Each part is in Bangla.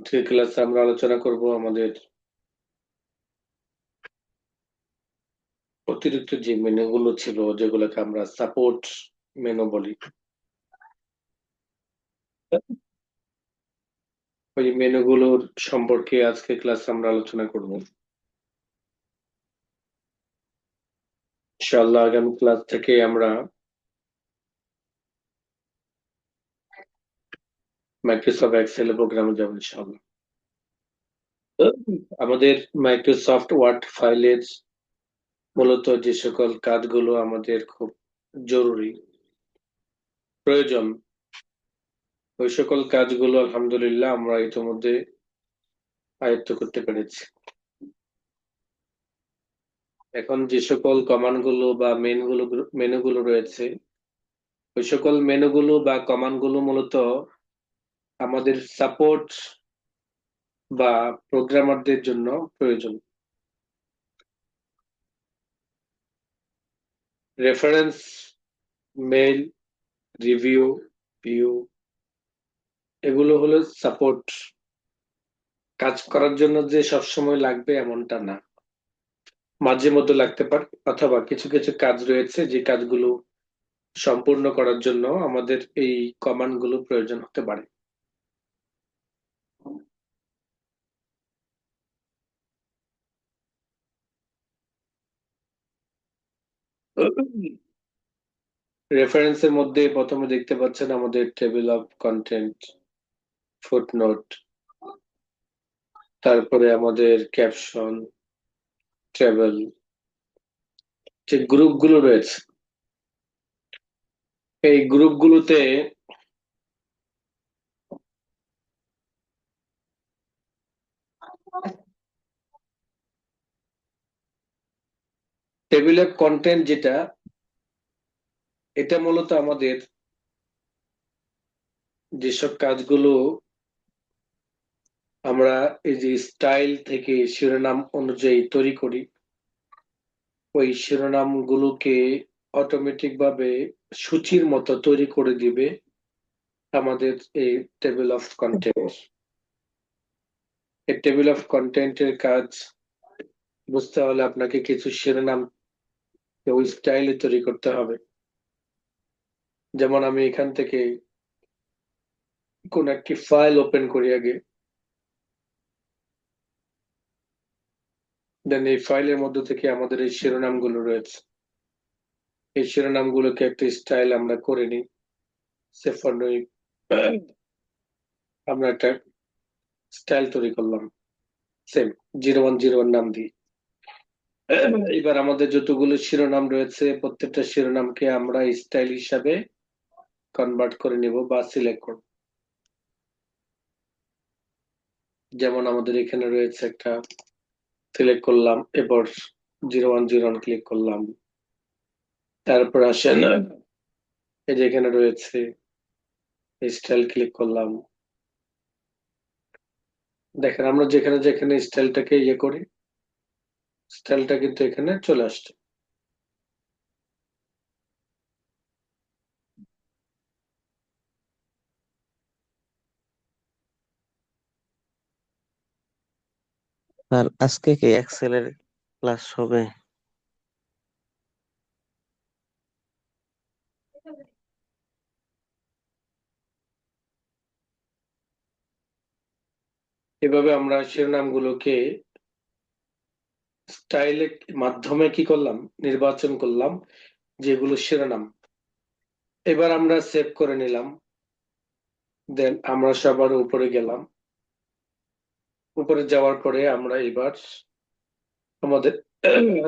আজকের ক্লাসে আমরা আলোচনা করব আমাদের অতিরিক্ত যে মেনুগুলো ছিল, যেগুলোকে আমরা সাপোর্ট মেনু বলি। ওই মেনুগুলোর সম্পর্কে আজকে ক্লাসে আমরা আলোচনা করব। ইনশাআল্লাহ আগামী ক্লাস থেকে আমরা মাইক্রোসফট এক্সেল প্রোগ্রামে যাব ইনশাআল্লাহ। আমাদের মাইক্রোসফট ওয়ার্ড ফাইলের মূলত যে সকল কাজগুলো আমাদের খুব জরুরি প্রয়োজন, ওই সকল কাজগুলো আলহামদুলিল্লাহ আমরা ইতিমধ্যে আয়ত্ত করতে পেরেছি। এখন যে সকল কমান্ড গুলো বা মেনুগুলো রয়েছে, ওই সকল মেনুগুলো বা কমান্ড গুলো মূলত আমাদের সাপোর্ট বা প্রোগ্রামারদের জন্য প্রয়োজন। রেফারেন্স, মেইল, রিভিউ, ভিউ, এগুলো হলো সাপোর্ট। কাজ করার জন্য যে সবসময় লাগবে এমনটা না, মাঝে মধ্যে লাগতে পারে, অথবা কিছু কিছু কাজ রয়েছে যে কাজগুলো সম্পূর্ণ করার জন্য আমাদের এই কমান্ড গুলো প্রয়োজন হতে পারে। রেফারেন্সের মধ্যে প্রথমে দেখতে পাচ্ছেন আমাদের টেবিল অফ কন্টেন্ট, ফুটনোট, তারপরে আমাদের ক্যাপশন, ট্রেবল, যে গ্রুপগুলো রয়েছে, এই গ্রুপগুলোতে টেবিল অফ কন্টেন্ট যেটা, এটা মূলত আমাদের যেসব কাজগুলো আমরা এই যে স্টাইল থেকে শিরোনাম অনুযায়ী তৈরি করি, ওই শিরোনামগুলোকে অটোমেটিক ভাবে সূচির মতো তৈরি করে দিবে আমাদের এই টেবিল অফ কন্টেন্ট। এই টেবিল অফ কন্টেন্টের কাজ বুঝতে হলে আপনাকে কিছু শিরোনাম ওই স্টাইলে তৈরি করতে হবে। যেমন আমি এখান থেকে কোন একটি ফাইল ওপেন করি আগে, দেন এই ফাইলের মধ্যে থেকে আমাদের এই শিরোনামগুলো রয়েছে, এই শিরোনামগুলোকে একটা স্টাইল আমরা করে নিই। আমরা একটা স্টাইল তৈরি করলাম, সেম 0101 নাম দিই। এবার আমাদের যতগুলো শিরোনাম রয়েছে প্রত্যেকটা শিরোনামকে আমরা স্টাইল হিসাবে কনভার্ট করে নিব বা সিলেক্ট করব। যেমন আমাদের এখানে রয়েছে একটা, সিলেক্ট করলাম, এরপর 0101 ক্লিক করলাম, তারপর আসেন এই যে এখানে রয়েছে স্টাইল, ক্লিক করলাম। দেখেন আমরা যেখানে যেখানে স্টাইলটাকে ইয়ে করি, স্টাইলটা কিন্তু এখানে চলে আসছে। আর আজকে কি এক্সেলের ক্লাস হবে? এভাবে আমরা শিরোনামগুলোকে স্টাইলের মাধ্যমে কি করলাম, নির্বাচন করলাম যেগুলো শিরোনাম। এবার আমরা সেভ করে নিলাম, দেন আমরা সবার উপরে গেলাম। উপরে যাওয়ার পরে আমরা এবার আমাদের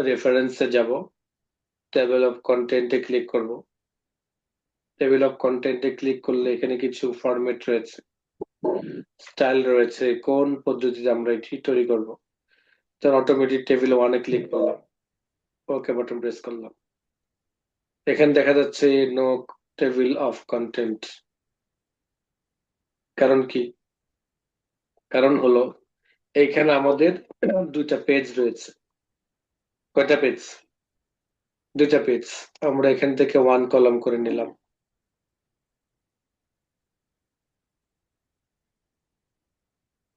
রেফারেন্সে যাব, টেবিল অফ কন্টেন্টে ক্লিক করব। টেবিল অফ কন্টেন্টে ক্লিক করলে এখানে কিছু ফরম্যাট রয়েছে, স্টাইল রয়েছে, কোন পদ্ধতিতে আমরা এটি তৈরি করব। তার অটোমেটিক টেবিল 1-এ ক্লিক করলাম, ওকে বাটন প্রেস করলাম। এখানে দেখা যাচ্ছে নো টেবিল অফ কন্টেন্ট। কারণ কি? কারণ হলো এইখানে আমাদের দুইটা পেজ রয়েছে। কয়টা পেজ? দুইটা পেজ। আমরা এখান থেকে 1 কলাম করে নিলাম।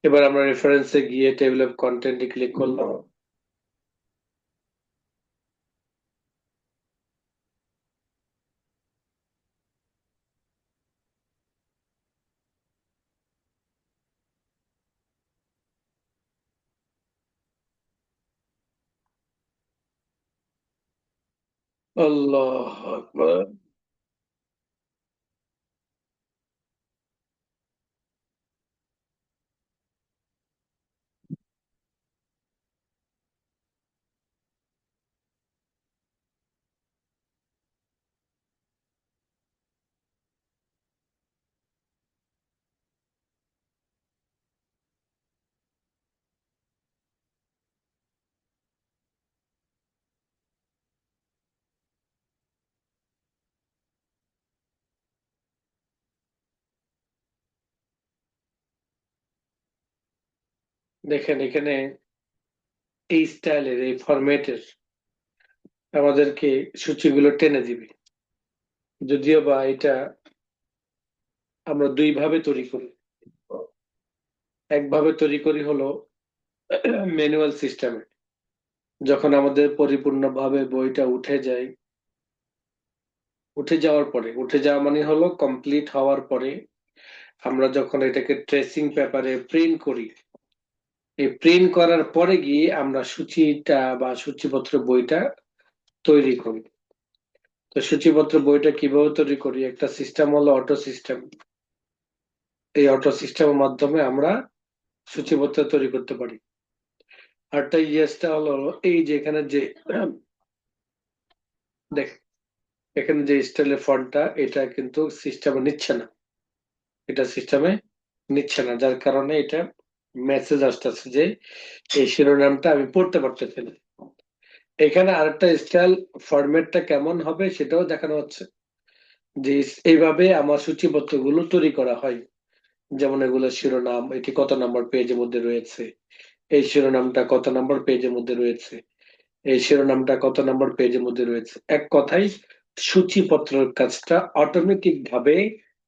এবার আমরা রেফারেন্সে গিয়ে টেবিল অফ কন্টেন্টে ক্লিক করলাম। আল্লাহ আকবার। দেখেন এখানে এই স্টাইলের এই ফরম্যাটের আমাদেরকে সূচিগুলো টেনে দিবে। যদিও বা এটা আমরা দুই ভাবে তৈরি করি। একভাবে তৈরি করি হলো ম্যানুয়াল সিস্টেমে। যখন আমাদের পরিপূর্ণভাবে বইটা উঠে যায়, উঠে যাওয়ার পরে, উঠে যাওয়া মানে হলো কমপ্লিট হওয়ার পরে আমরা যখন এটাকে ট্রেসিং পেপারে প্রিন্ট করি, এই প্রিন্ট করার পরে গিয়ে আমরা সূচিটা বা সূচিপত্র বইটা তৈরি করি। তো সূচিপত্র বইটা কিভাবে তৈরি করি? একটা সিস্টেম হলো অটো সিস্টেম। এই অটো সিস্টেমের মাধ্যমে আমরা সূচিপত্র তৈরি করতে পারি। আরটা ইয়েসটা হলো এই যে এখানে যে দেখ, এখানে যে স্টাইলের ফন্টটা এটা কিন্তু সিস্টেমে নিচ্ছে না, এটা সিস্টেমে নিচ্ছে না, যার কারণে এটা মেসেজ আসতেছে যে এই শিরোনামটা আমি পড়তে পারতেছি না। এখানে আরেকটা স্টাইল ফরম্যাটটা কেমন হবে সেটাও দেখানো হচ্ছে, যে এইভাবে আমার সূচিপত্র গুলো তৈরি করা হয়। যেমন এগুলো শিরোনাম, এটি কত নম্বর পেজের মধ্যে রয়েছে, এই শিরোনামটা কত নম্বর পেজের মধ্যে রয়েছে, এই শিরোনামটা কত নম্বর পেজের মধ্যে রয়েছে। এক কথায় সূচিপত্রের কাজটা অটোমেটিক ভাবে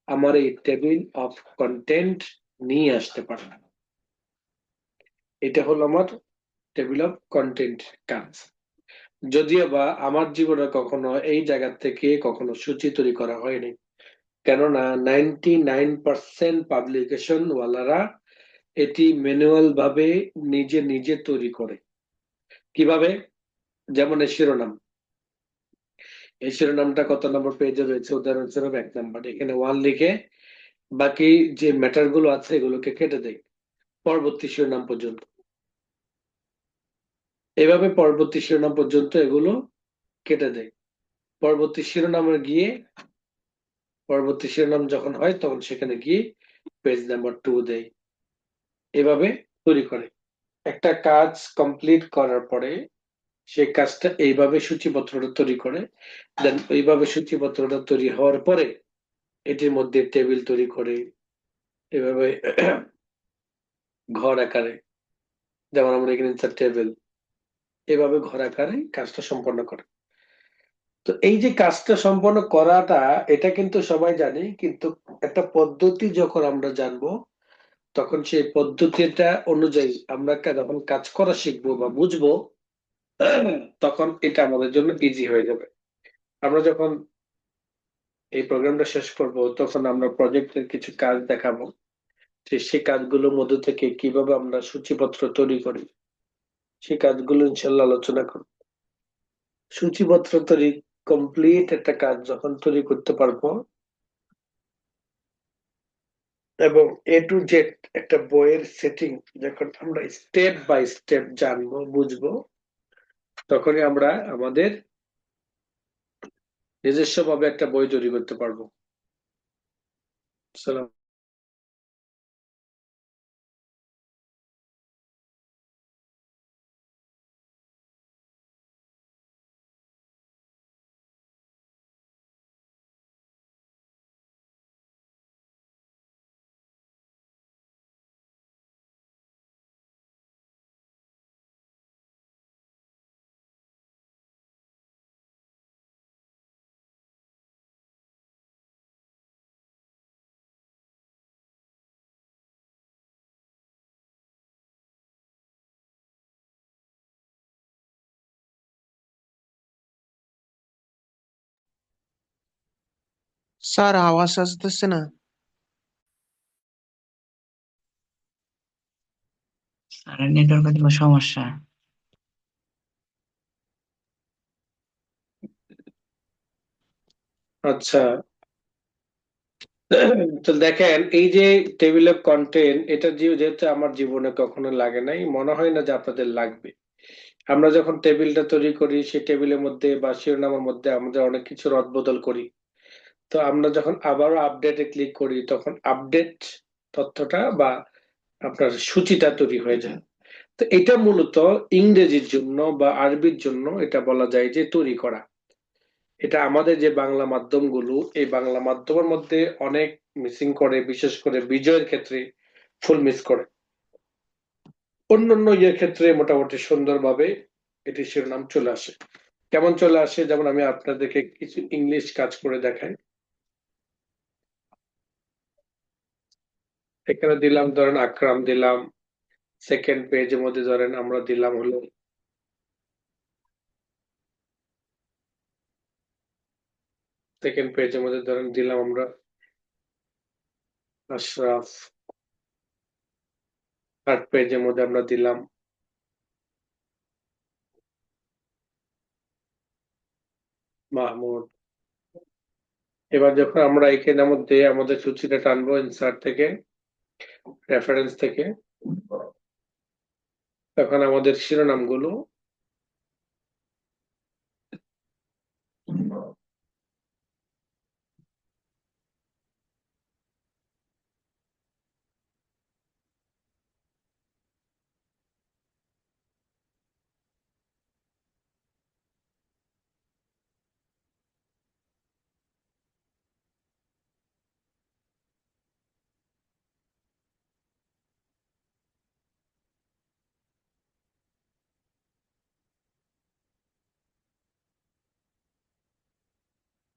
আমার এই টেবিল অফ কন্টেন্ট নিয়ে আসতে পারে। এটা হলো আমার টেবিল অফ কন্টেন্ট কাজ। যদিও বা আমার জীবনে কখনো এই জায়গা থেকে কখনো সূচি তৈরি করা হয়নি, কেননা 99% পাবলিকেশন ওয়ালারা এটি ম্যানুয়াল ভাবে নিজে নিজে তৈরি করে। কিভাবে? যেমন এই শিরোনাম, এই শিরোনামটা কত নম্বর পেজে রয়েছে, উদাহরণস্বরূপ 1 নম্বর, এখানে 1 লিখে বাকি যে ম্যাটার গুলো আছে এগুলোকে কেটে দেয় পরবর্তী শিরোনাম পর্যন্ত। এভাবে পরবর্তী শিরোনাম পর্যন্ত এগুলো কেটে দেয়। পরবর্তী শিরোনামে গিয়ে, পরবর্তী শিরোনাম যখন হয় তখন সেখানে গিয়ে পেজ নাম্বার 2 দেয়। এভাবে তৈরি করে। একটা কাজ কমপ্লিট করার পরে সেই কাজটা এইভাবে সূচিপত্রটা তৈরি করে। দেন এইভাবে সূচিপত্রটা তৈরি হওয়ার পরে এটির মধ্যে টেবিল তৈরি করে এভাবে ঘর আকারে, যেমন আমরা এখানে টেবিল, এভাবে ঘর আকারে কাজটা সম্পন্ন করে। তো এই যে কাজটা সম্পন্ন করাটা, এটা কিন্তু সবাই জানে, কিন্তু একটা পদ্ধতি যখন আমরা জানবো তখন সেই পদ্ধতিটা অনুযায়ী আমরা যখন কাজ করা শিখবো বা বুঝবো, তখন এটা আমাদের জন্য ইজি হয়ে যাবে। আমরা যখন এই প্রোগ্রামটা শেষ করব তখন আমরা প্রজেক্টের কিছু কাজ দেখাবো, যে সেই কাজগুলোর মধ্যে থেকে কিভাবে আমরা সূচিপত্র তৈরি করি সেই কাজগুলো ইনশাল্লাহ আলোচনা করব। সূচিপত্র তৈরি কমপ্লিট একটা কাজ যখন তৈরি করতে পারবো এবং A to Z একটা বইয়ের সেটিং যখন আমরা স্টেপ বাই স্টেপ জানবো বুঝবো, তখনই আমরা আমাদের নিজস্ব ভাবে একটা বই তৈরি করতে পারবো। সালাম। স্যার আওয়াজ আসতেছে না। স্যার নেটওয়ার্কের তো সমস্যা। আচ্ছা, তো দেখেন এই যে টেবিল অফ কন্টেন্ট, এটা যেহেতু আমার জীবনে কখনো লাগে নাই, মনে হয় না যে আপনাদের লাগবে। আমরা যখন টেবিলটা তৈরি করি, সেই টেবিলের মধ্যে বা শিরোনামের মধ্যে আমাদের অনেক কিছু রদবদল করি। তো আমরা যখন আবারও আপডেটে ক্লিক করি, তখন আপডেট তথ্যটা বা আপনার সূচিটা তৈরি হয়ে যায়। তো এটা মূলত ইংরেজির জন্য বা আরবির জন্য এটা বলা যায় যে তৈরি করা। এটা আমাদের যে বাংলা মাধ্যমগুলো, এই বাংলা মাধ্যমের মধ্যে অনেক মিসিং করে, বিশেষ করে বিজয়ের ক্ষেত্রে ফুল মিস করে। অন্যান্য ইয়ের ক্ষেত্রে মোটামুটি সুন্দরভাবে এটি শিরোনাম চলে আসে। কেমন চলে আসে, যেমন আমি আপনাদেরকে কিছু ইংলিশ কাজ করে দেখাই। এখানে দিলাম ধরেন আকরাম দিলাম, সেকেন্ড পেজের মধ্যে ধরেন আমরা দিলাম হলো সেকেন্ড পেজের মধ্যে ধরেন দিলাম আমরা আশরাফ, থার্ড পেজের মধ্যে আমরা দিলাম মাহমুদ। এবার যখন আমরা এখানের মধ্যে আমাদের সূচিটা টানবো ইনসার্ট থেকে, রেফারেন্স থেকে, তখন আমাদের শিরোনামগুলো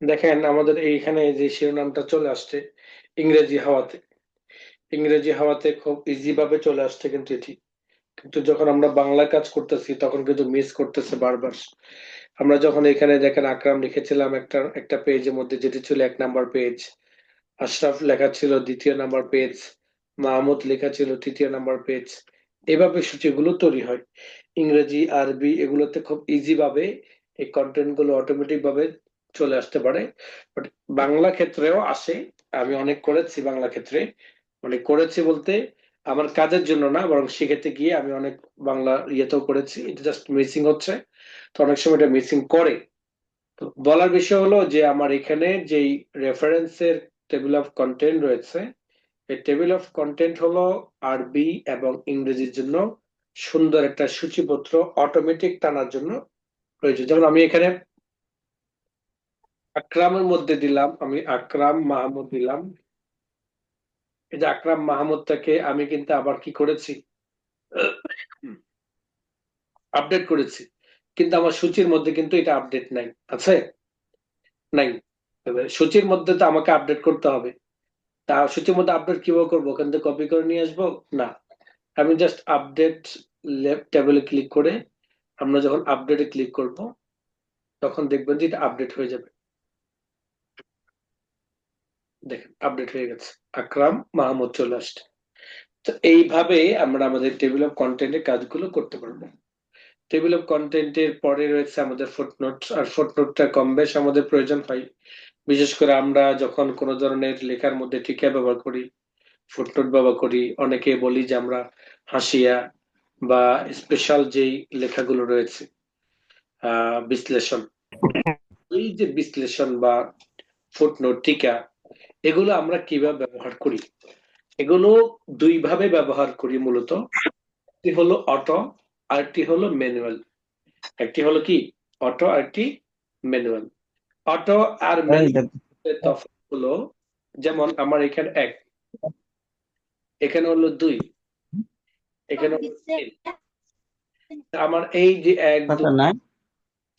দেখেন আমাদের এইখানে যে শিরোনামটা চলে আসছে ইংরেজি হাওয়াতে। ইংরেজি হাওয়াতে খুব ইজি ভাবে চলে আসছে, কিন্তু এটি কিন্তু যখন আমরা বাংলা কাজ করতেছি তখন কিন্তু মিস করতেছে বারবার। আমরা যখন এখানে দেখেন আকরাম লিখেছিলাম একটা একটা পেজের মধ্যে, যেটি ছিল 1 নাম্বার পেজ, আশরাফ লেখা ছিল 2য় নাম্বার পেজ, মাহমুদ লেখা ছিল 3য় নাম্বার পেজ। এভাবে সূচিগুলো তৈরি হয়। ইংরেজি আরবি এগুলোতে খুব ইজি ভাবে এই কন্টেন্ট গুলো অটোমেটিক ভাবে চলে আসতে পারে। বাট বাংলা ক্ষেত্রেও আসে। আমি অনেক করেছি বাংলা ক্ষেত্রে, মানে করেছি বলতে আমার কাজের জন্য না, বরং শিখেতে গিয়ে আমি অনেক বাংলা ইয়েতেও করেছি। এটা জাস্ট মিসিং হচ্ছে, তো অনেক সময় এটা মিসিং করে। তো বলার বিষয় হলো যে আমার এখানে যেই রেফারেন্সের টেবিল অফ কন্টেন্ট রয়েছে, এই টেবিল অফ কন্টেন্ট হলো আরবি এবং ইংরেজির জন্য সুন্দর একটা সূচিপত্র অটোমেটিক টানার জন্য প্রয়োজন। যেমন আমি এখানে আকরামের মধ্যে দিলাম, আমি আকরাম মাহমুদ দিলাম। এই যে আকরাম মাহমুদটাকে আমি কিন্তু আবার কি করেছি, আপডেট করেছি, কিন্তু আমার সূচির মধ্যে কিন্তু এটা আপডেট নাই, আছে নাই। তবে সূচির মধ্যে তো আমাকে আপডেট করতে হবে। তা সূচির মধ্যে আপডেট কিভাবে করবো, ওখান থেকে কপি করে নিয়ে আসবো? না, আমি জাস্ট আপডেট লেফট টেবিলে ক্লিক করে আমরা যখন আপডেটে ক্লিক করব, তখন দেখবেন যে এটা আপডেট হয়ে যাবে। দেখেন আপডেট হয়ে গেছে, আকরাম মাহমুদ চলে আসছে। তো এইভাবে আমরা আমাদের টেবিল অফ কন্টেন্টের কাজগুলো করতে পারবো। টেবিল অফ কন্টেন্টের পরে রয়েছে আমাদের ফুটনোট, আর ফুটনোটটা কম বেশ আমাদের প্রয়োজন হয়। বিশেষ করে আমরা যখন কোনো ধরনের লেখার মধ্যে টিকা ব্যবহার করি, ফুটনোট ব্যবহার করি, অনেকে বলি যে আমরা হাসিয়া বা স্পেশাল যেই লেখাগুলো রয়েছে, বিশ্লেষণ, এই যে বিশ্লেষণ বা ফুটনোট টিকা, এগুলো আমরা কিভাবে ব্যবহার করি? এগুলো দুই ভাবে ব্যবহার করি মূলত। একটি হলো অটো, আরেকটি হলো ম্যানুয়াল। একটি হলো কি অটো, আরেকটি ম্যানুয়াল। অটো আর এই ম্যানুয়াল দেখ, তফাৎ হলো, যেমন আমার এখানে 1, এখানে হলো 2, এখানে হলো 3। আমার এই যে 1 2 কথা নাই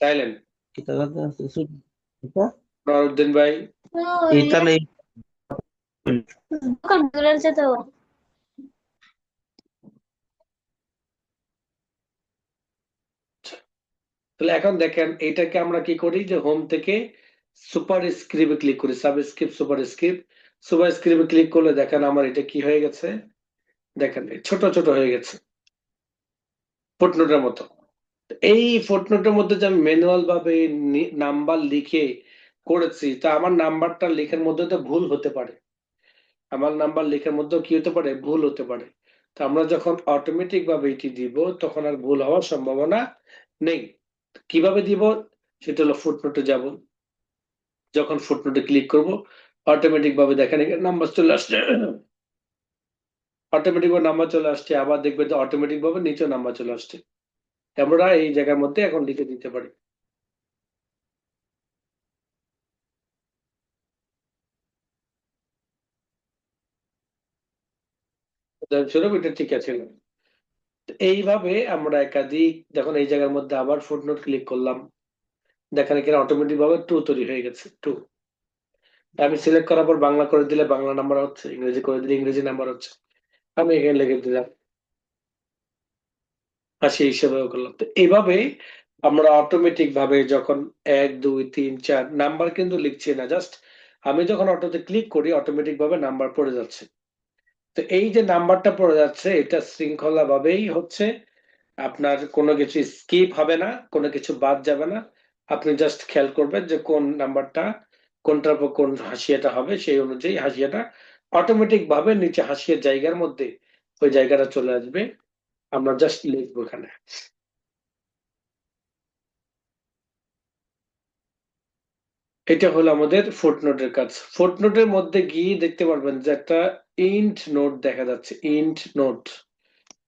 চাইলেন kita kata kita নরউদ্দিন ভাই, kita lagi bukan beneran saya tahu. তাহলে এখন দেখেন এইটাকে আমরা কি করি যে হোম থেকে সুপার স্ক্রিপ্টে ক্লিক করি, সাবস্ক্রিপ্ট সুপার স্ক্রিপ্টে ক্লিক করলে দেখেন আমার এটা কি হয়ে গেছে, দেখেন ছোট ছোট হয়ে গেছে ফুটনোটের মতো। এই ফুটনোটের মধ্যে যে আমি ম্যানুয়াল ভাবে নাম্বার লিখে করেছি, তা আমার নাম্বারটা লেখার মধ্যে তো ভুল হতে পারে, আমার নাম্বার লেখার মধ্যেও কি হতে পারে, ভুল হতে পারে। তো আমরা যখন অটোমেটিক ভাবে এটি দিব তখন আর ভুল হওয়ার সম্ভাবনা নেই। কিভাবে দিব, সেটা হলো ফুটনোটে যাব, যখন ফুটনোটে ক্লিক করব অটোমেটিক ভাবে দেখেন এখানে নাম্বার চলে আসছে, অটোমেটিক ভাবে নাম্বার চলে আসছে, আবার দেখবেন যে অটোমেটিক ভাবে নিচে নাম্বার চলে আসছে। আমরা এই জায়গার মধ্যে এখন লিখে দিতে পারি। উদাহরণস্বরূপ এটা ঠিক আছে। তো এইভাবে আমরা একাধিক, যখন এই জায়গার মধ্যে আবার ফুটনোট ক্লিক করলাম, দেখেন এখানে অটোমেটিক ভাবে 2 তৈরি হয়ে গেছে, 2। আমি সিলেক্ট করার পর বাংলা করে দিলে বাংলা নাম্বার হচ্ছে, ইংরেজি করে দিলে ইংরেজি নাম্বার হচ্ছে। আমি এখানে লিখে দিলাম, আর সেই হিসেবেও করলাম। তো এইভাবে আমরা অটোমেটিক ভাবে যখন 1 2 3 4 নাম্বার কিন্তু লিখছি না, জাস্ট আমি যখন অটোতে ক্লিক করি অটোমেটিক ভাবে নাম্বার পড়ে যাচ্ছে। তো এই যে নাম্বারটা পড়ে যাচ্ছে এটা শৃঙ্খলা ভাবেই হচ্ছে, আপনার কোনো কিছু স্কিপ হবে না, কোনো কিছু বাদ যাবে না। আপনি জাস্ট খেয়াল করবেন যে কোন নাম্বারটা, কোনটার পর কোন হাসিয়াটা হবে, সেই অনুযায়ী হাসিয়াটা অটোমেটিক ভাবে নিচে হাসিয়ার জায়গার মধ্যে ওই জায়গাটা চলে আসবে। আমরা জাস্ট লিখবো এখানে। এটা হলো আমাদের ফুটনোটের কাজ। ফুটনোটের মধ্যে গিয়ে দেখতে পারবেন যে একটা ইন্ট নোট দেখা যাচ্ছে, ইন্ট নোট।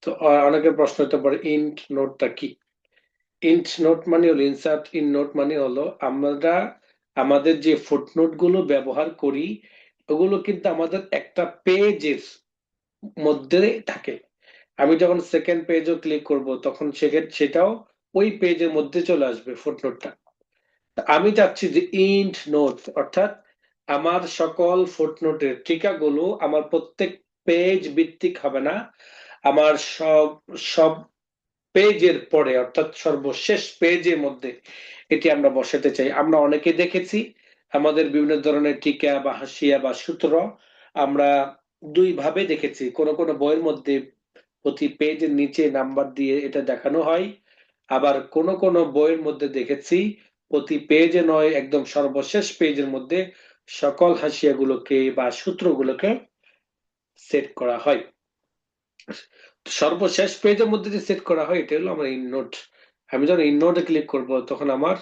তো অনেকের প্রশ্ন হতে পারে ইন্ট নোটটা কি। ইন্ট নোট মানে হলো, ইনসার্ট ইন নোট মানে হলো, আমরা আমাদের যে ফুটনোট গুলো ব্যবহার করি ওগুলো কিন্তু আমাদের একটা পেজের মধ্যে থাকে। আমি যখন সেকেন্ড পেজও ক্লিক করব তখন সেটাও ওই পেজের মধ্যে চলে আসবে ফুটনোটটা। আমি চাচ্ছি যে ইন্ট নোট, অর্থাৎ আমার সকল ফুটনোটের টিকাগুলো আমার প্রত্যেক পেজ ভিত্তিক হবে না, আমার সব সব পেজের পরে অর্থাৎ সর্বশেষ পেজের মধ্যে এটি আমরা বসাতে চাই। আমরা অনেকে দেখেছি আমাদের বিভিন্ন ধরনের টিকা বা হাসিয়া বা সূত্র আমরা দুই ভাবে দেখেছি। কোন কোন বইয়ের মধ্যে প্রতি পেজের নিচে নাম্বার দিয়ে এটা দেখানো হয়, আবার কোন কোন বইয়ের মধ্যে দেখেছি প্রতি পেজে নয়, একদম সর্বশেষ পেজের মধ্যে সকল হাসিয়াগুলোকে বা সূত্রগুলোকে সেট করা হয়। সর্বশেষ পেজের মধ্যে যে সেট করা হয় এটা হলো আমার ইন নোট। আমি যখন ইন নোটে ক্লিক করব তখন আমার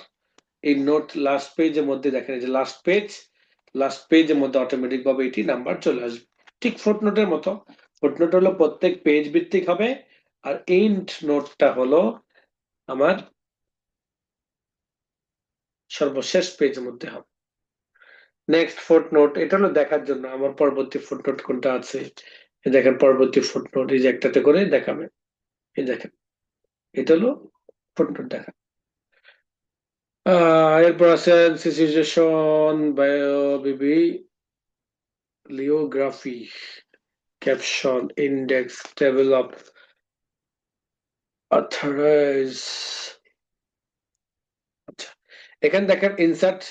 এই নোট লাস্ট পেজের মধ্যে দেখেন যে লাস্ট পেজের মধ্যে অটোমেটিক ভাবে এটি নাম্বার চলে আসবে। ঠিক ফুটনোটের মতো, ফুটনোট হলো প্রত্যেক পেজ ভিত্তিক হবে, আর এন্ড নোটটা হলো আমার সর্বশেষ পেজের মধ্যে হবে। নেক্সট ফুটনোট, এটা হলো দেখার জন্য আমার পরবর্তী ফুটনোট কোনটা আছে। এই দেখেন পরবর্তী ফুটনোট, এই যে একটাতে করে দেখাবে, এই দেখেন এটা হলো ফুটনোট দেখা। এরপর আছে citation, bibliography, caption, index, table of authorise. আচ্ছা, এখানে দেখেন ইনসার্ট,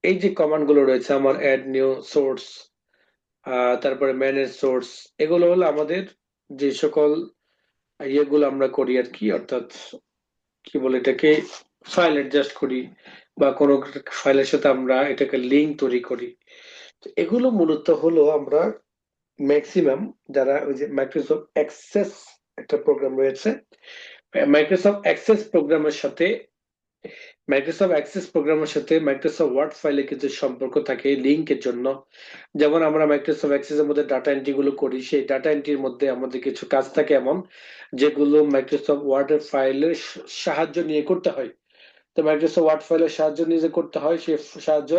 এই যে কমান্ড গুলো রয়েছে আমার, অ্যাড নিউ সোর্স, তারপরে ম্যানেজ সোর্স, এগুলো হলো আমাদের যে সকল ইয়েগুলো আমরা করি আর কি, অর্থাৎ কি বলে এটাকে, ফাইল অ্যাডজাস্ট করি বা কোনো ফাইলের সাথে আমরা এটাকে লিঙ্ক তৈরি করি। এগুলো মূলত হলো আমরা ম্যাক্সিমাম যারা ওই যে মাইক্রোসফট অ্যাক্সেস একটা প্রোগ্রাম রয়েছে, মাইক্রোসফট অ্যাক্সেস প্রোগ্রামের সাথে মাইক্রোসফট ওয়ার্ড ফাইলে কিছু সম্পর্ক থাকে লিঙ্কের জন্য। যেমন আমরা মাইক্রোসফট অ্যাক্সেসের মধ্যে ডাটা এন্ট্রি গুলো করি, সেই ডাটা এন্ট্রির মধ্যে আমাদের কিছু কাজ থাকে এমন যেগুলো মাইক্রোসফট ওয়ার্ডের ফাইলের সাহায্য নিয়ে করতে হয়। তো মাইক্রোসফট ওয়ার্ড ফাইলের সাহায্য নিয়ে যে করতে হয়, সেই সাহায্য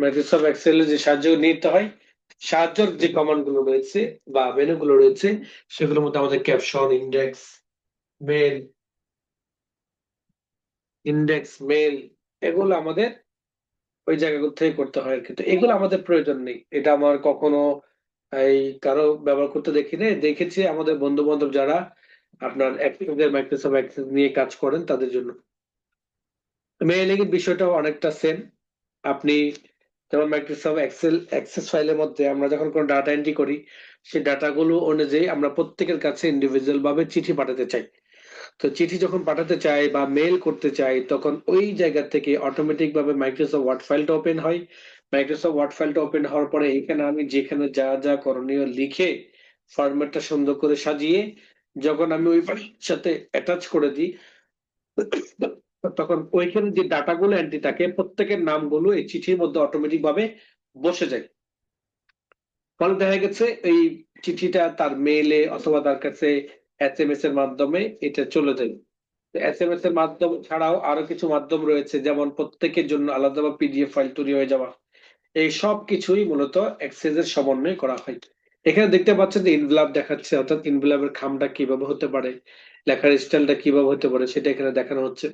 মাইক্রোসফট এক্সেলে যে সাহায্য নিতে হয়, সাহায্যের যে কমান্ড গুলো রয়েছে বা মেনু গুলো রয়েছে সেগুলোর মধ্যে আমাদের ক্যাপশন, মেল, এগুলো আমাদের ওই জায়গাগুলো থেকে করতে হয় আর কি। তো এগুলো আমাদের প্রয়োজন নেই, এটা আমার কখনো এই কারো ব্যবহার করতে দেখিনি। দেখেছি আমাদের বন্ধু বান্ধব যারা আপনার মাইক্রোসফট অ্যাক্সেস নিয়ে কাজ করেন তাদের জন্য। মেইলিং এর বিষয়টা অনেকটা সেম। আপনি যেমন মাইক্রোসফট এক্সেল অ্যাক্সেস ফাইলের মধ্যে আমরা যখন কোনো ডাটা এন্ট্রি করি, সেই ডাটাগুলো অনুযায়ী আমরা প্রত্যেকের কাছে ইন্ডিভিজুয়াল ভাবে চিঠি পাঠাতে চাই। তো চিঠি যখন পাঠাতে চাই বা মেইল করতে চাই, তখন ওই জায়গা থেকে অটোমেটিক ভাবে মাইক্রোসফট ওয়ার্ড ফাইলটা ওপেন হয়। মাইক্রোসফট ওয়ার্ড ফাইলটা ওপেন হওয়ার পরে এখানে আমি যেখানে যা যা করণীয় লিখে ফরম্যাটটা সুন্দর করে সাজিয়ে যখন আমি ওই ফাইলের সাথে অ্যাটাচ করে দিই, তখন ওইখানে যে ডাটাগুলো এন্ট্রি থাকে প্রত্যেকের নামগুলো এই চিঠির মধ্যে অটোমেটিক ভাবে বসে যায়। ফলে দেখা গেছে এই চিঠিটা তার মেইলে অথবা তার কাছে এসএমএস এর মাধ্যমে এটা চলে যায়। এসএমএস এর মাধ্যম ছাড়াও আরো কিছু মাধ্যম রয়েছে, যেমন প্রত্যেকের জন্য আলাদাভাবে পিডিএফ ফাইল তৈরি হয়ে যাওয়া। এই সব কিছুই মূলত এক্সেস এর সমন্বয়ে করা হয়। এখানে দেখতে পাচ্ছেন যে ইনভেলপ দেখাচ্ছে, অর্থাৎ ইনভেলপের খামটা কিভাবে হতে পারে, লেখার স্টাইলটা কিভাবে হতে পারে সেটা এখানে দেখানো হচ্ছে।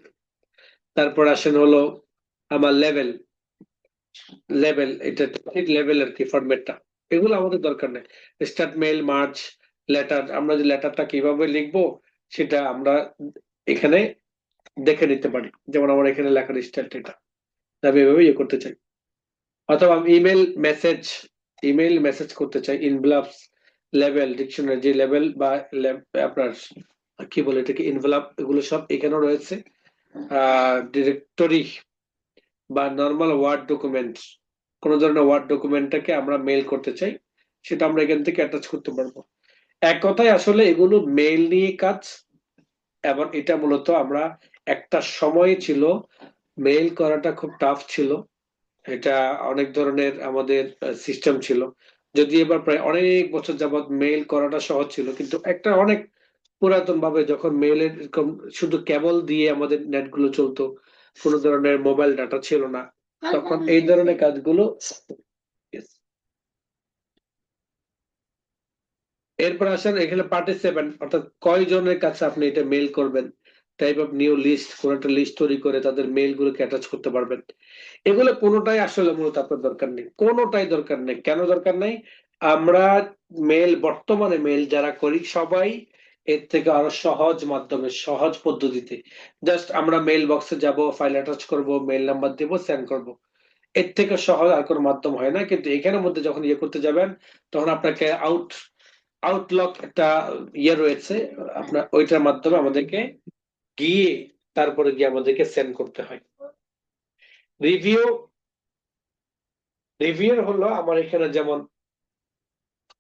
তারপর আসেন হলো আমার লেভেল। লেভেল এটা ঠিক লেভেল আর কি ফরম্যাটটা, এগুলো আমাদের দরকার নেই। স্টার্ট মেইল, মার্চ, লেটার, আমরা যে লেটারটা কিভাবে লিখবো সেটা আমরা এখানে দেখে নিতে পারি। যেমন আমার এখানে লেখার স্টাইলটা এটা, আমি এভাবে ইয়ে করতে চাই। অথবা আমি ইমেল মেসেজ করতে চাই, ইনভেলপস, লেভেল, ডিকশনারি যে লেভেল বা আপনার কি বলে এটাকে ইনভেলপ, এগুলো সব এখানেও রয়েছে। ডিরেক্টরি বা নর্মাল ওয়ার্ড ডকুমেন্ট, কোন ধরনের ওয়ার্ড ডকুমেন্টটাকে আমরা মেইল করতে চাই, সেটা আমরা এখান থেকে অ্যাটাচ করতে পারবো। এক কথায় আসলে এগুলো মেইল নিয়ে কাজ। এবং এটা মূলত আমরা একটা সময় ছিল মেইল করাটা খুব টাফ ছিল। এটা অনেক ধরনের আমাদের সিস্টেম ছিল। যদি এবার প্রায় অনেক বছর যাবৎ মেইল করাটা সহজ ছিল, কিন্তু একটা অনেক পুরাতন ভাবে যখন মেইলের এরকম শুধু কেবল দিয়ে আমাদের নেট গুলো চলতো, কোনো ধরনের মোবাইল ডাটা ছিল না, তখন এই ধরনের কাজগুলো। Yes. এরপর আসেন এখানে পার্টিসিপেন্ট, অর্থাৎ কয়জনের কাছে আপনি এটা মেইল করবেন, টাইপ অফ নিউ লিস্ট, কোন একটা লিস্ট তৈরি করে তাদের মেইল গুলোকে অ্যাটাচ করতে পারবেন। এগুলো কোনোটাই আসলে মূলত আপনার দরকার নেই, কোনোটাই দরকার নেই। কেন দরকার নেই? আমরা মেইল, বর্তমানে মেইল যারা করি সবাই এর থেকে আরো সহজ মাধ্যমে, সহজ পদ্ধতিতে জাস্ট আমরা মেইল বক্সে যাব, ফাইল অ্যাটাচ করব, মেইল নাম্বার দেব, সেন্ড করব। এর থেকে সহজ আর কোনো মাধ্যম হয় না। কিন্তু এখানের মধ্যে যখন ইয়ে করতে যাবেন, তখন আপনাকে আউটলক একটা ইয়ে রয়েছে, আপনার ওইটার মাধ্যমে আমাদেরকে গিয়ে তারপরে গিয়ে আমাদেরকে সেন্ড করতে হয়। রিভিউ, রিভিউর হলো আমার এখানে যেমন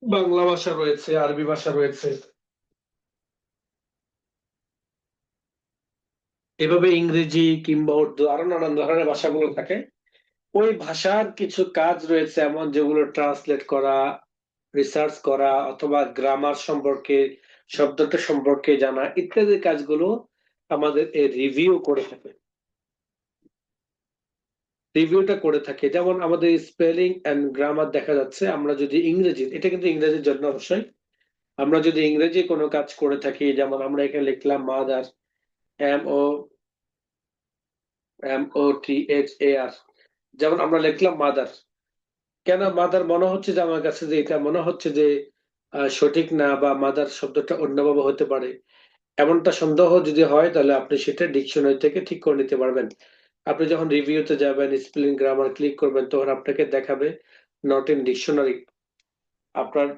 বাংলা ভাষা রয়েছে, আরবি ভাষা রয়েছে, এভাবে ইংরেজি কিংবা উর্দু আরো নানান ধরনের ভাষাগুলো থাকে। ওই ভাষার কিছু কাজ রয়েছে এমন যেগুলো ট্রান্সলেট করা, রিসার্চ করা, অথবা গ্রামার সম্পর্কে, শব্দটা সম্পর্কে জানা, ইত্যাদি কাজগুলো আমাদের এই রিভিউ করে থাকে। রিভিউটা করে থাকে, যেমন আমাদের স্পেলিং এন্ড গ্রামার দেখা যাচ্ছে। আমরা যদি ইংরেজি, এটা কিন্তু ইংরেজির জন্য অবশ্যই, আমরা যদি ইংরেজি কোনো কাজ করে থাকি, যেমন আমরা এখানে লিখলাম মাদার, এম ও MOTHAR, যেমন আমরা লিখলাম মাদার। কেন মাদার মনে হচ্ছে যে আমার কাছে যে এটা মনে হচ্ছে যে সঠিক না, বা মাদার শব্দটা অন্যভাবে হতে পারে, এমনটা সন্দেহ যদি হয়, তাহলে আপনি সেটা ডিকশনারি থেকে ঠিক করে নিতে পারবেন। আপনি যখন রিভিউতে যাবেন, স্পেলিং গ্রামার ক্লিক করবেন, তখন আপনাকে দেখাবে নট ইন ডিকশনারি। আপনার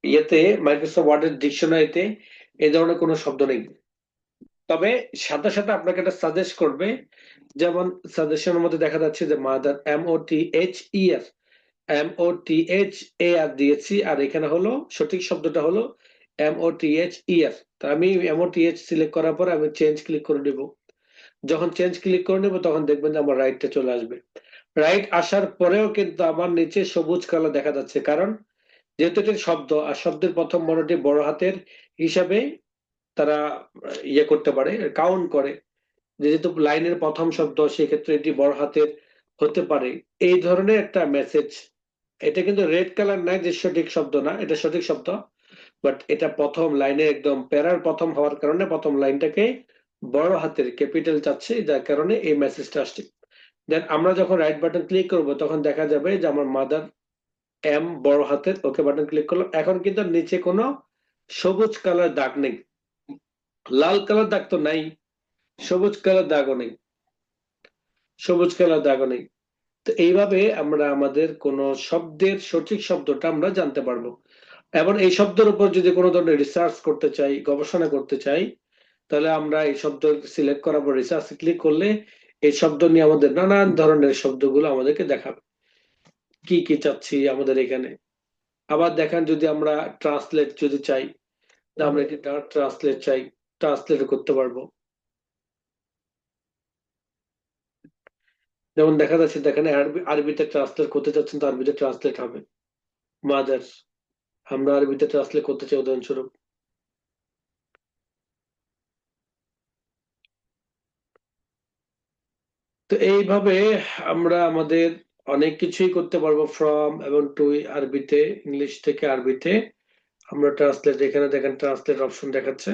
ইয়েতে মাইক্রোসফট ওয়ার্ডের ডিকশনারিতে এই ধরনের কোনো শব্দ নেই। তবে সাথে সাথে আপনাকে এটা সাজেস্ট করবে, যেমন সাজেশনের মধ্যে দেখা যাচ্ছে যে মাদার, MOTHER দিয়েছি, আর এখানে হলো সঠিক শব্দটা হলো MOTHER। তা আমি MOTH সিলেক্ট করার পর আমি চেঞ্জ ক্লিক করে নেব। যখন চেঞ্জ ক্লিক করে নেব তখন দেখবেন যে আমার রাইটটা চলে আসবে। রাইট আসার পরেও কিন্তু আমার নিচে সবুজ কালার দেখা যাচ্ছে, কারণ যেহেতু এটা শব্দ, আর শব্দের প্রথম বর্ণটি বড় হাতের হিসাবে তারা ইয়ে করতে পারে, কাউন্ট করে, যেহেতু লাইনের প্রথম শব্দ, সেক্ষেত্রে এটি বড় হাতের হতে পারে, এই ধরনের একটা মেসেজ। এটা কিন্তু রেড কালার নাই যে সঠিক শব্দ না, এটা সঠিক শব্দ, বাট এটা প্রথম লাইনে একদম প্যারার প্রথম হওয়ার কারণে প্রথম লাইনটাকে বড় হাতের ক্যাপিটাল চাচ্ছে, যার কারণে এই মেসেজটা আসছে। দেন আমরা যখন রাইট বাটন ক্লিক করব তখন দেখা যাবে যে আমার মাদার, এম বড় হাতের, ওকে বাটন ক্লিক করলাম। এখন কিন্তু নিচে কোনো সবুজ কালার দাগ নেই, লাল কালার দাগ তো নাই, সবুজ কালার দাগও নেই। সবুজ কালার দাগও নেই। তো এইভাবে আমরা আমাদের কোন শব্দের সঠিক শব্দটা আমরা জানতে পারবো। এবং এই শব্দের উপর যদি কোনো ধরনের রিসার্চ করতে চাই, গবেষণা করতে চাই, তাহলে আমরা এই শব্দ সিলেক্ট করার পর রিসার্চ ক্লিক করলে এই শব্দ নিয়ে আমাদের নানান ধরনের শব্দগুলো আমাদেরকে দেখাবে কি কি চাচ্ছি আমাদের এখানে। আবার দেখেন যদি আমরা ট্রান্সলেট যদি চাই, আমরা এটি ট্রান্সলেট চাই, ট্রান্সলেট করতে পারবো। যেমন দেখা যাচ্ছে দেখেন আরবিতে ট্রান্সলেট করতে চাচ্ছেন, তো আরবিতে ট্রান্সলেট হবে মাদার। আমরা আরবিতে ট্রান্সলেট করতে চাই উদাহরণস্বরূপ। তো এইভাবে আমরা আমাদের অনেক কিছুই করতে পারবো, ফ্রম এবং টু আরবিতে, ইংলিশ থেকে আরবিতে আমরা ট্রান্সলেট। এখানে দেখেন ট্রান্সলেট অপশন দেখাচ্ছে।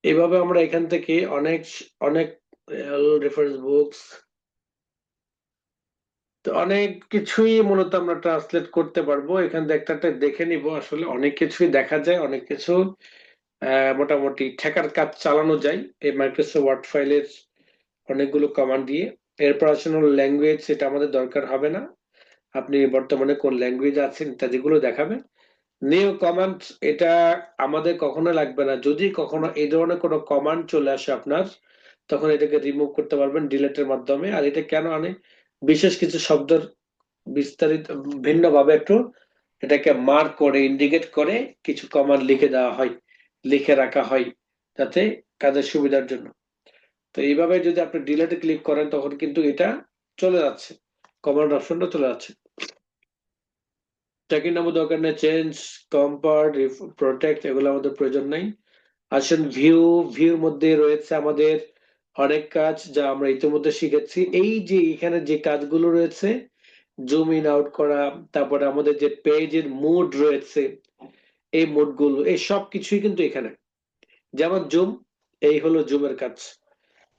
এইভাবে আমরা এখান থেকে অনেক অনেক রেফারেন্স বুকস, তো অনেক কিছুই মূলত আমরা ট্রান্সলেট করতে পারবো। এখান থেকে একটা দেখে নিব, আসলে অনেক কিছুই দেখা যায়, অনেক কিছু মোটামুটি ঠেকার কাজ চালানো যায় এই মাইক্রোসফট ওয়ার্ড ফাইলের অনেকগুলো কমান্ড দিয়ে। এরপর আসলে ল্যাঙ্গুয়েজ, সেটা আমাদের দরকার হবে না, আপনি বর্তমানে কোন ল্যাঙ্গুয়েজ আছেন ইত্যাদিগুলো দেখাবে। নিউ কমান্ড, এটা আমাদের কখনো লাগবে না। যদি কখনো এই ধরনের কোনো কমান্ড চলে আসে আপনার, তখন এটাকে রিমুভ করতে পারবেন ডিলেটের মাধ্যমে। আর এটা কেন আনে, বিশেষ কিছু শব্দের বিস্তারিত ভিন্নভাবে একটু এটাকে মার্ক করে ইন্ডিকেট করে কিছু কমান্ড লিখে দেওয়া হয়, লিখে রাখা হয়, যাতে কাজের সুবিধার জন্য। তো এইভাবে যদি আপনি ডিলেটে ক্লিক করেন তখন কিন্তু এটা চলে যাচ্ছে, কমান্ড অপশনটা চলে যাচ্ছে। চেক ইন আমাদের দরকার নেই, চেঞ্জ, কম্পার্ট, প্রোটেক্ট এগুলো আমাদের প্রয়োজন নাই। আসেন ভিউ, ভিউর মধ্যে রয়েছে আমাদের অনেক কাজ যা আমরা ইতিমধ্যে শিখেছি। এই যে এখানে যে কাজগুলো রয়েছে, জুম ইন আউট করা, তারপরে আমাদের যে পেজের মুড রয়েছে, এই মুড গুলো, এই সব কিছুই কিন্তু এখানে। যেমন জুম, এই হলো জুমের কাজ।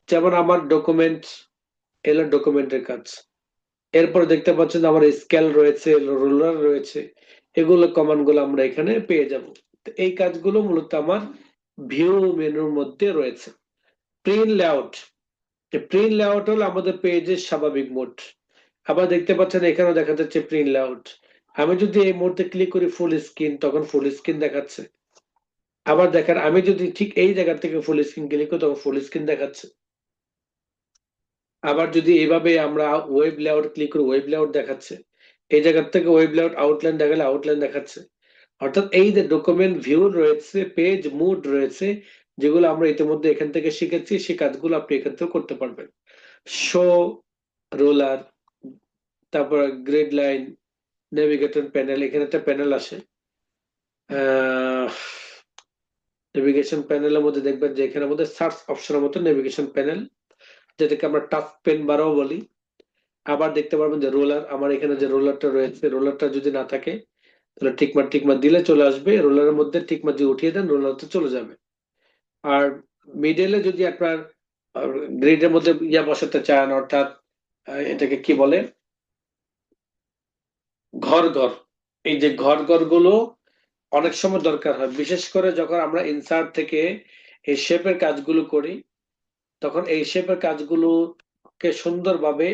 যেমন আমার ডকুমেন্ট, এলো ডকুমেন্টের কাজ। এরপর দেখতে পাচ্ছেন আমার স্কেল রয়েছে, রুলার রয়েছে, এগুলো কমান্ড গুলো আমরা এখানে পেয়ে যাব। এই কাজগুলো মূলত আমার ভিউ মেনুর মধ্যে রয়েছে। প্রিন্ট লেআউট, প্রিন্ট লেআউট হলো আমাদের পেজের স্বাভাবিক মোড। আবার দেখতে পাচ্ছেন এখানেও দেখা যাচ্ছে প্রিন্ট লেআউট। আমি যদি এই মুহূর্তে ক্লিক করি ফুল স্ক্রিন, তখন ফুল স্ক্রিন দেখাচ্ছে। আবার দেখেন আমি যদি ঠিক এই জায়গা থেকে ফুল স্ক্রিন ক্লিক করি, তখন ফুল স্ক্রিন দেখাচ্ছে। আবার যদি এইভাবে আমরা ওয়েব লেআউট ক্লিক করি, ওয়েব লেআউট দেখাচ্ছে। এই জায়গা থেকে ওয়েব লেআউট আউটলাইন দেখালে আউটলাইন দেখাচ্ছে। অর্থাৎ এই যে ডকুমেন্ট ভিউ রয়েছে, পেজ মুড রয়েছে, যেগুলো আমরা ইতিমধ্যে এখান থেকে শিখেছি, সেই কাজগুলো আপনি এখান থেকে করতে পারবেন। শো, রোলার, তারপর গ্রিড লাইন, নেভিগেটর প্যানেল, এখানে একটা প্যানেল আসে। নেভিগেশন প্যানেলের মধ্যে দেখবেন যে এখানে আমাদের সার্চ অপশনের মতো নেভিগেশন প্যানেল, যেটাকে আমরা টাচ পেন বারও বলি। আবার দেখতে পারবেন যে রোলার, আমার এখানে যে রোলারটা রয়েছে, রোলারটা যদি না থাকে তাহলে টিকমার টিকমার দিলে চলে আসবে। রোলারের মধ্যে টিকমার যদি উঠিয়ে দেন, রোলারটা চলে যাবে। আর মিডলে যদি আপনার গ্রিডের মধ্যে ইয়া বসাতে চান, অর্থাৎ এটাকে কি বলে, ঘর ঘর, এই যে ঘর ঘর গুলো অনেক সময় দরকার হয়, বিশেষ করে যখন আমরা ইনসার্ট থেকে এই শেপের কাজগুলো করি, তখন এই শেপের কাজগুলোকে সুন্দরভাবে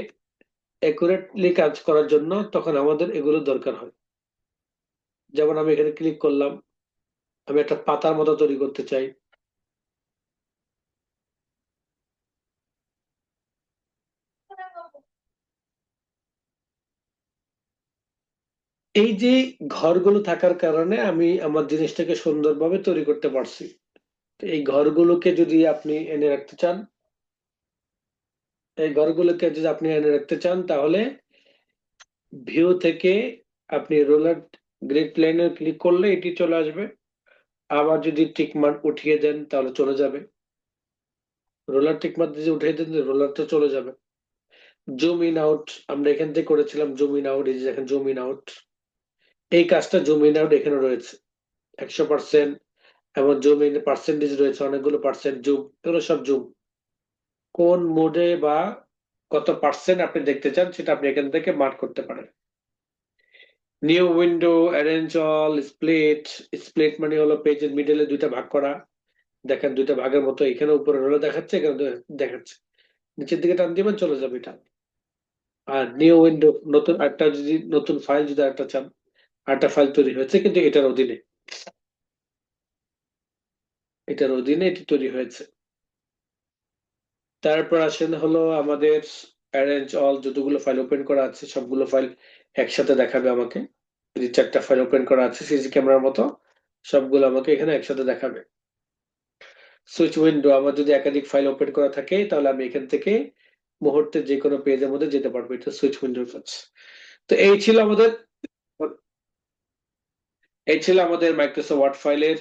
একুরেটলি কাজ করার জন্য তখন আমাদের এগুলো দরকার হয়। যেমন আমি এখানে ক্লিক করলাম, আমি একটা পাতার মতো তৈরি করতে চাই। এই যে ঘরগুলো থাকার কারণে আমি আমার জিনিসটাকে সুন্দরভাবে তৈরি করতে পারছি। তো এই ঘরগুলোকে যদি আপনি এনে রাখতে চান, এই ঘরগুলোকে যদি আপনি এনে রাখতে চান, তাহলে ভিউ থেকে আপনি রোলার গ্রিড প্লেনে ক্লিক করলে এটি চলে আসবে। আবার যদি টিক মার্ক উঠিয়ে দেন তাহলে চলে যাবে। রোলার টিক মার্ক দিয়ে উঠিয়ে দেন, রোলারটা চলে যাবে। জুম ইন আউট আমরা এখান থেকে করেছিলাম, জুম ইন আউট, এই যে দেখেন জুম ইন আউট, এই কাজটা জুম ইন আউট এখানে রয়েছে 100%, এবং জুম ইন পার্সেন্টেজ রয়েছে অনেকগুলো পার্সেন্ট জুম, এগুলো সব জুম। কোন মোডে বা কত পার্সেন্ট আপনি দেখতে চান সেটা আপনি এখান থেকে মার্ক করতে পারেন। New window, arrange all, split. Split মানে হলো পেজের মিডলে দুইটা ভাগ করা। দেখেন দুইটা ভাগের মতো, এখানে উপরে রোলে দেখাচ্ছে, এখানে দেখাচ্ছে। নিচের দিকে টান দিবেন, চলে যাবে এটা। আর নিউ উইন্ডো, নতুন একটা যদি নতুন ফাইল যদি একটা চান, একটা ফাইল তৈরি হয়েছে কিন্তু এটার অধীনে এটি তৈরি হয়েছে। তারপর আসেন হলো আমাদের অ্যারেঞ্জ অল, যতগুলো ফাইল ওপেন করা আছে সবগুলো ফাইল একসাথে দেখাবে আমাকে। যদি 4টা ফাইল ওপেন করা আছে সিসি ক্যামেরার মতো, সবগুলো আমাকে এখানে একসাথে দেখাবে। সুইচ উইন্ডো, আমার যদি একাধিক ফাইল ওপেন করা থাকে তাহলে আমি এখান থেকে মুহূর্তে যে কোনো পেজের মধ্যে যেতে পারবো। এটা সুইচ উইন্ডোর কাজ। তো এই ছিল আমাদের মাইক্রোসফট ওয়ার্ড ফাইলের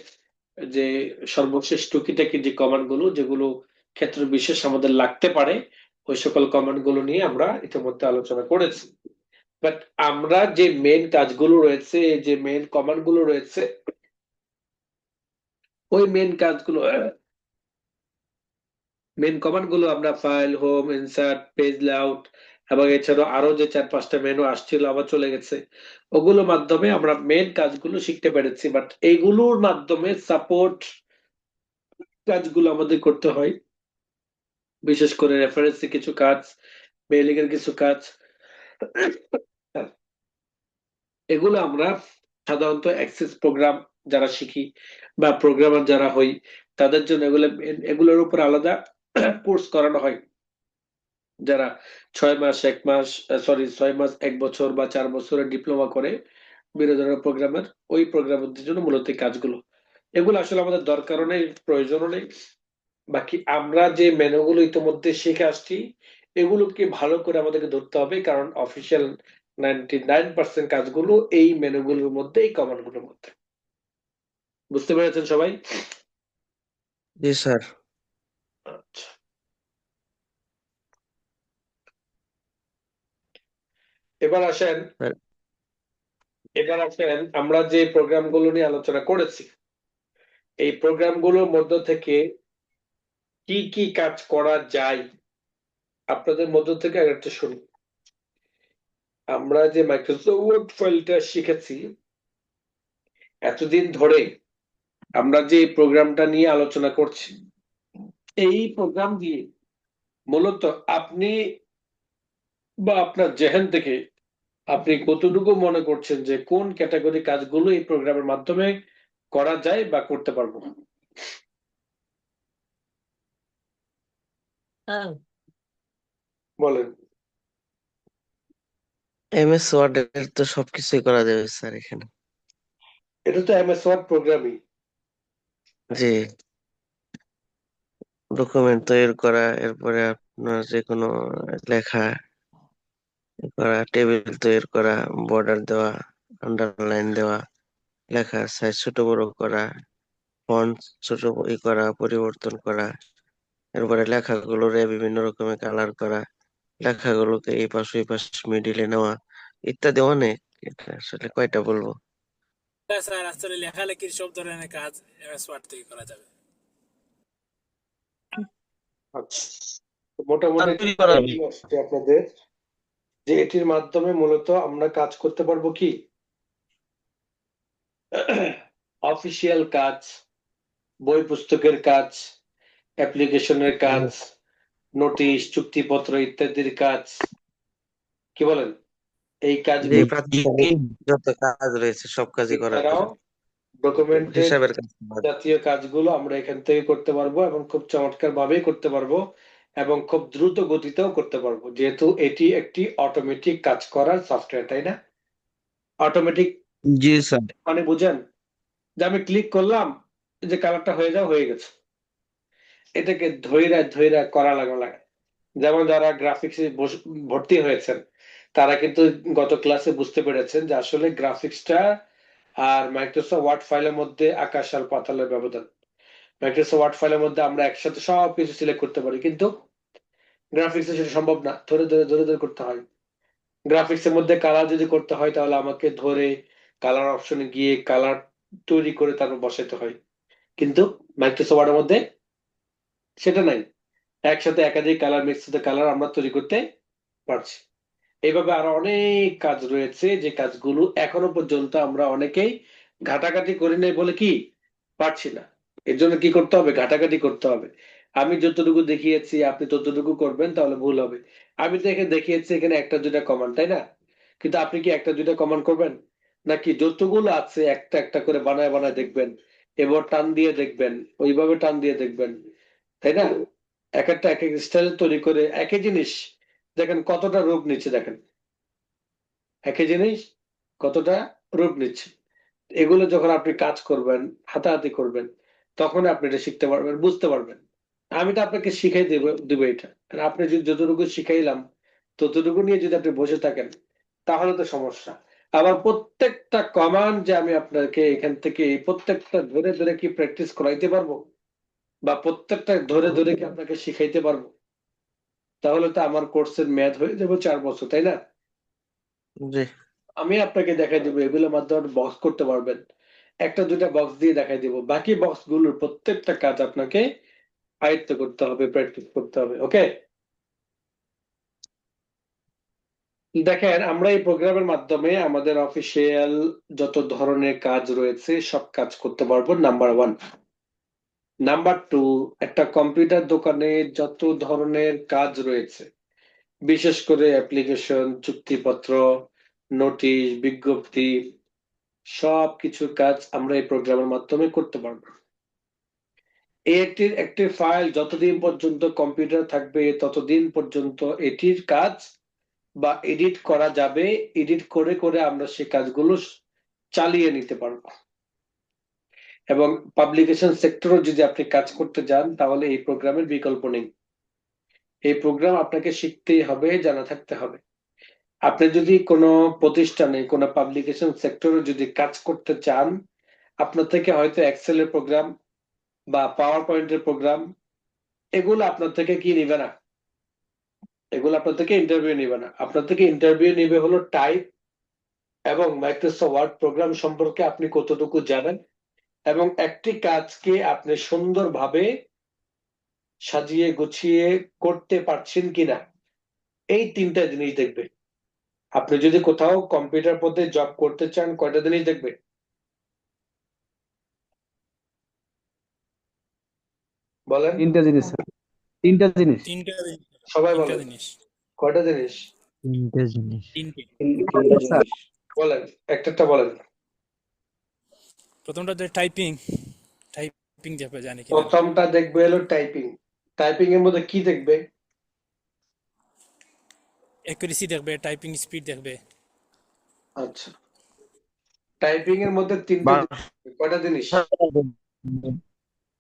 যে সর্বশেষ টুকিটাকি যে কমান্ড গুলো, যেগুলো ক্ষেত্র বিশেষ আমাদের লাগতে পারে, ওই সকল কমান্ড গুলো নিয়ে আমরা ইতিমধ্যে আলোচনা করেছি। বাট আমরা যে মেন কাজগুলো রয়েছে, যে মেন কমান্ড গুলো রয়েছে, ওই মেন কমান্ড গুলো আমরা file, home, insert, page layout এবং এছাড়াও আরো যে 4-5টা মেনু আসছিল আবার চলে গেছে, ওগুলোর মাধ্যমে আমরা মেন কাজগুলো শিখতে পেরেছি। বাট এইগুলোর মাধ্যমে সাপোর্ট কাজগুলো আমাদের করতে হয়, বিশেষ করে রেফারেন্সে কিছু কাজ, মেইলিং এর কিছু কাজ। এগুলো আমরা সাধারণত অ্যাক্সেস প্রোগ্রাম যারা শিখি বা প্রোগ্রামার যারা হই, তাদের জন্য এগুলোর উপর আলাদা কোর্স করানো হয়। যারা 6 মাস 1 মাস, 6 মাস 1 বছর বা 4 বছরের ডিপ্লোমা করে বিভিন্ন ধরনের প্রোগ্রামের, ওই প্রোগ্রামারদের জন্য মূলত এই কাজগুলো, এগুলো আসলে আমাদের দরকারও নেই, প্রয়োজনও নেই। বাকি আমরা যে মেনুগুলো ইতিমধ্যে শিখে আসছি, এগুলোকে ভালো করে আমাদেরকে ধরতে হবে, কারণ অফিসিয়াল 99% কাজগুলো এই মেনুগুলোর মধ্যে, এই কমান্ড গুলোর মধ্যে। বুঝতে পেরেছেন সবাই? জি স্যার। আচ্ছা, এবার আসেন স্যার, আমরা যে প্রোগ্রামগুলো নিয়ে আলোচনা করেছি, এই প্রোগ্রামগুলোর মধ্য থেকে কি কি কাজ করা যায়, আপনাদের মধ্য থেকে একটা শুনি। আমরা যে মাইক্রোসফট ওয়ার্ড ফাইলটা শিখেছি, এতদিন ধরে আমরা যে প্রোগ্রামটা নিয়ে আলোচনা করছি, এই প্রোগ্রাম দিয়ে মূলত আপনি বা আপনার জেহেন থেকে আপনি কতটুকু মনে করছেন যে কোন ক্যাটাগরি কাজগুলো এই প্রোগ্রামের মাধ্যমে করা যায় বা করতে পারবো? বলেন। MS ওয়ার্ড এর তো সবকিছুই করা যাবে স্যার এখানে। এটা তো এমএস ওয়ার্ড প্রোগ্রামই। জি, ডকুমেন্ট তৈরি করা, এরপরে আপনার যে কোনো লেখা করা, টেবিল তৈরি করা, বর্ডার দেওয়া, আন্ডারলাইন দেওয়া, লেখার সাইজ ছোট বড় করা, ফন্ট ছোট করা, পরিবর্তন করা, এরপরে লেখাগুলোরে বিভিন্ন রকমের কালার করা, লেখাগুলোকে এই পাশ ওই পাশ মিডিলে নেওয়া, ইত্যাদি অনেক। এটা আসলে কয়টা বলবো। হ্যাঁ স্যার, আসলে লেখালেখির সব ধরনের কাজ এমএস ওয়ার্ড থেকে করা যাবে। আচ্ছা, তো মোটামুটি তৈরি করা যাবে। idea আসছে আপনাদের যে এটির মাধ্যমে মূলত আমরা কাজ করতে পারবো কি, অফিসিয়াল কাজ, বই পুস্তকের কাজ, অ্যাপ্লিকেশনের কাজ, নোটিশ, চুক্তিপত্র ইত্যাদির কাজ। কি বলেন? এই যে কাজগুলো প্রাতিষ্ঠানিক যত কাজ রয়েছে সব কাজই করা এছাড়াও যাবে। ডকুমেন্টের হিসাবের কাজ করা যাবে। জাতীয় কাজগুলো আমরা এখান থেকে করতে পারবো এবং খুব চমৎকার ভাবেই করতে পারবো এবং খুব দ্রুত গতিতেও করতে পারবো, যেহেতু এটি একটি অটোমেটিক কাজ করার সফটওয়্যার, তাই না? অটোমেটিক জি স্যার। মানে বুঝেন যে আমি ক্লিক করলাম, যে কালারটা হয়ে গেছে। এটাকে ধৈরা ধৈরা করা লাগে। যেমন যারা গ্রাফিক্সে ভর্তি হয়েছেন, তারা কিন্তু গত ক্লাসে বুঝতে পেরেছেন যে আসলে গ্রাফিক্সটা আর মাইক্রোসফট ওয়ার্ড ফাইলের মধ্যে আকাশ আর পাতালের ব্যবধান। মাইক্রোসফট ওয়ার্ড ফাইলের মধ্যে আমরা একসাথে সবকিছু সিলেক্ট করতে পারি, কিন্তু গ্রাফিক্সে সেটা সম্ভব না, ধরে করতে হয়। গ্রাফিক্সের মধ্যে কালার যদি করতে হয় তাহলে আমাকে ধরে কালার অপশনে গিয়ে কালার তৈরি করে তারপর বসাতে হয়, কিন্তু মাইক্রোসফট ওয়ার্ডের মধ্যে সেটা নাই। একসাথে একাধিক কালার, মিক্স কালার আমরা তৈরি করতে পারছি। এইভাবে আরো অনেক কাজ রয়েছে যে কাজগুলো এখনো পর্যন্ত আমরা অনেকেই ঘাটাঘাটি করি নাই বলে কি পারছি না। এর জন্য কি করতে হবে? ঘাটাঘাটি করতে হবে। আমি যতটুকু দেখিয়েছি আপনি ততটুকু করবেন, তাহলে ভুল হবে। আমি তো এখানে দেখিয়েছি এখানে একটা দুইটা কমান্ড, তাই না? কিন্তু আপনি কি একটা দুইটা কমান্ড করবেন? নাকি যতগুলো আছে একটা একটা করে বানায় বানায় দেখবেন, এবার টান দিয়ে দেখবেন, ওইভাবে টান দিয়ে দেখবেন, তাই না? এক একটা এক এক স্টাইল তৈরি করে একই জিনিস দেখেন কতটা রূপ নিচ্ছে, দেখেন একই জিনিস কতটা রূপ নিচ্ছে। এগুলো যখন আপনি কাজ করবেন, হাতাহাতি করবেন, তখন আপনি এটা শিখতে পারবেন, বুঝতে পারবেন। আমি তো আপনাকে শিখাই দিব এটা। আর আপনি যদি যতটুকু শিখাইলাম ততটুকু নিয়ে যদি আপনি বসে থাকেন তাহলে তো সমস্যা। আবার প্রত্যেকটা কমান্ড যে আমি আপনাকে এখান থেকে এই প্রত্যেকটা ধরে ধরে কি প্র্যাকটিস করাইতে পারবো, বা প্রত্যেকটা ধরে ধরে কি আপনাকে শিখাইতে পারবো? তাহলে তো আমার কোর্সের মেয়াদ হয়ে যাবে 4 বছর, তাই না? জি। আমি আপনাকে দেখাই দেবো এগুলোর মাধ্যমে বক্স করতে পারবেন। একটা দুইটা বক্স দিয়ে দেখাই দেবো, বাকি বক্স গুলোর প্রত্যেকটা কাজ আপনাকে আয়ত্ত করতে হবে, প্র্যাকটিস করতে হবে। ওকে, দেখেন আমরা এই প্রোগ্রামের মাধ্যমে আমাদের অফিসিয়াল যত ধরনের কাজ রয়েছে সব কাজ করতে পারবো, নাম্বার 1। নাম্বার 2, একটা কম্পিউটার দোকানে যত ধরনের কাজ রয়েছে, বিশেষ করে অ্যাপ্লিকেশন, চুক্তিপত্র, নোটিশ, বিজ্ঞপ্তি, সব কিছুর কাজ আমরা এই প্রোগ্রামের মাধ্যমে করতে পারবো। একটি ফাইল যতদিন পর্যন্ত কম্পিউটার থাকবে ততদিন পর্যন্ত এটির কাজ বা এডিট করা যাবে, এডিট করে করে আমরা সেই কাজগুলো চালিয়ে নিতে পারবো। এবং পাবলিকেশন সেক্টরও যদি আপনি কাজ করতে যান তাহলে এই প্রোগ্রামের বিকল্প নেই। এই প্রোগ্রাম আপনাকে শিখতেই হবে, জানা থাকতে হবে। আপনি যদি কোনো প্রতিষ্ঠানে কোনো পাবলিকেশন সেক্টরে যদি কাজ করতে চান, আপনার থেকে হয়তো এক্সেলের প্রোগ্রাম বা পাওয়ার পয়েন্টের প্রোগ্রাম এগুলো আপনার থেকে কি নিবে না, এগুলো আপনার থেকে ইন্টারভিউ নিবে না। আপনার থেকে ইন্টারভিউ নিবে হলো টাইপ এবং মাইক্রোসফট ওয়ার্ড প্রোগ্রাম সম্পর্কে আপনি কতটুকু জানেন, এবং একটি কাজকে আপনি সুন্দরভাবে সাজিয়ে গুছিয়ে করতে পারছেন কিনা, এই 3টা জিনিস দেখবে। আপনি যদি কোথাও কম্পিউটার পদে জব করতে চান, কয়টা জিনিস দেখবে বলেন? তিনটা জিনিস স্যার, তিনটা জিনিস। তিনটা সবাই তিনটা বলেন জিনিস কয়টা জিনিস তিনটে জিনিস। তিনটে। তিনটা জিনিস বলেন, একটা বলেন। প্রথমটা যে টাইপিং টাইপিং যাবে জানি কিনা। প্রথমটা দেখবে হলো টাইপিং। টাইপিং এর মধ্যে কি দেখবে? অ্যাকুরেসি দেখবে, টাইপিং স্পিড দেখবে। আচ্ছা, টাইপিং এর মধ্যে কয়টা জিনিস?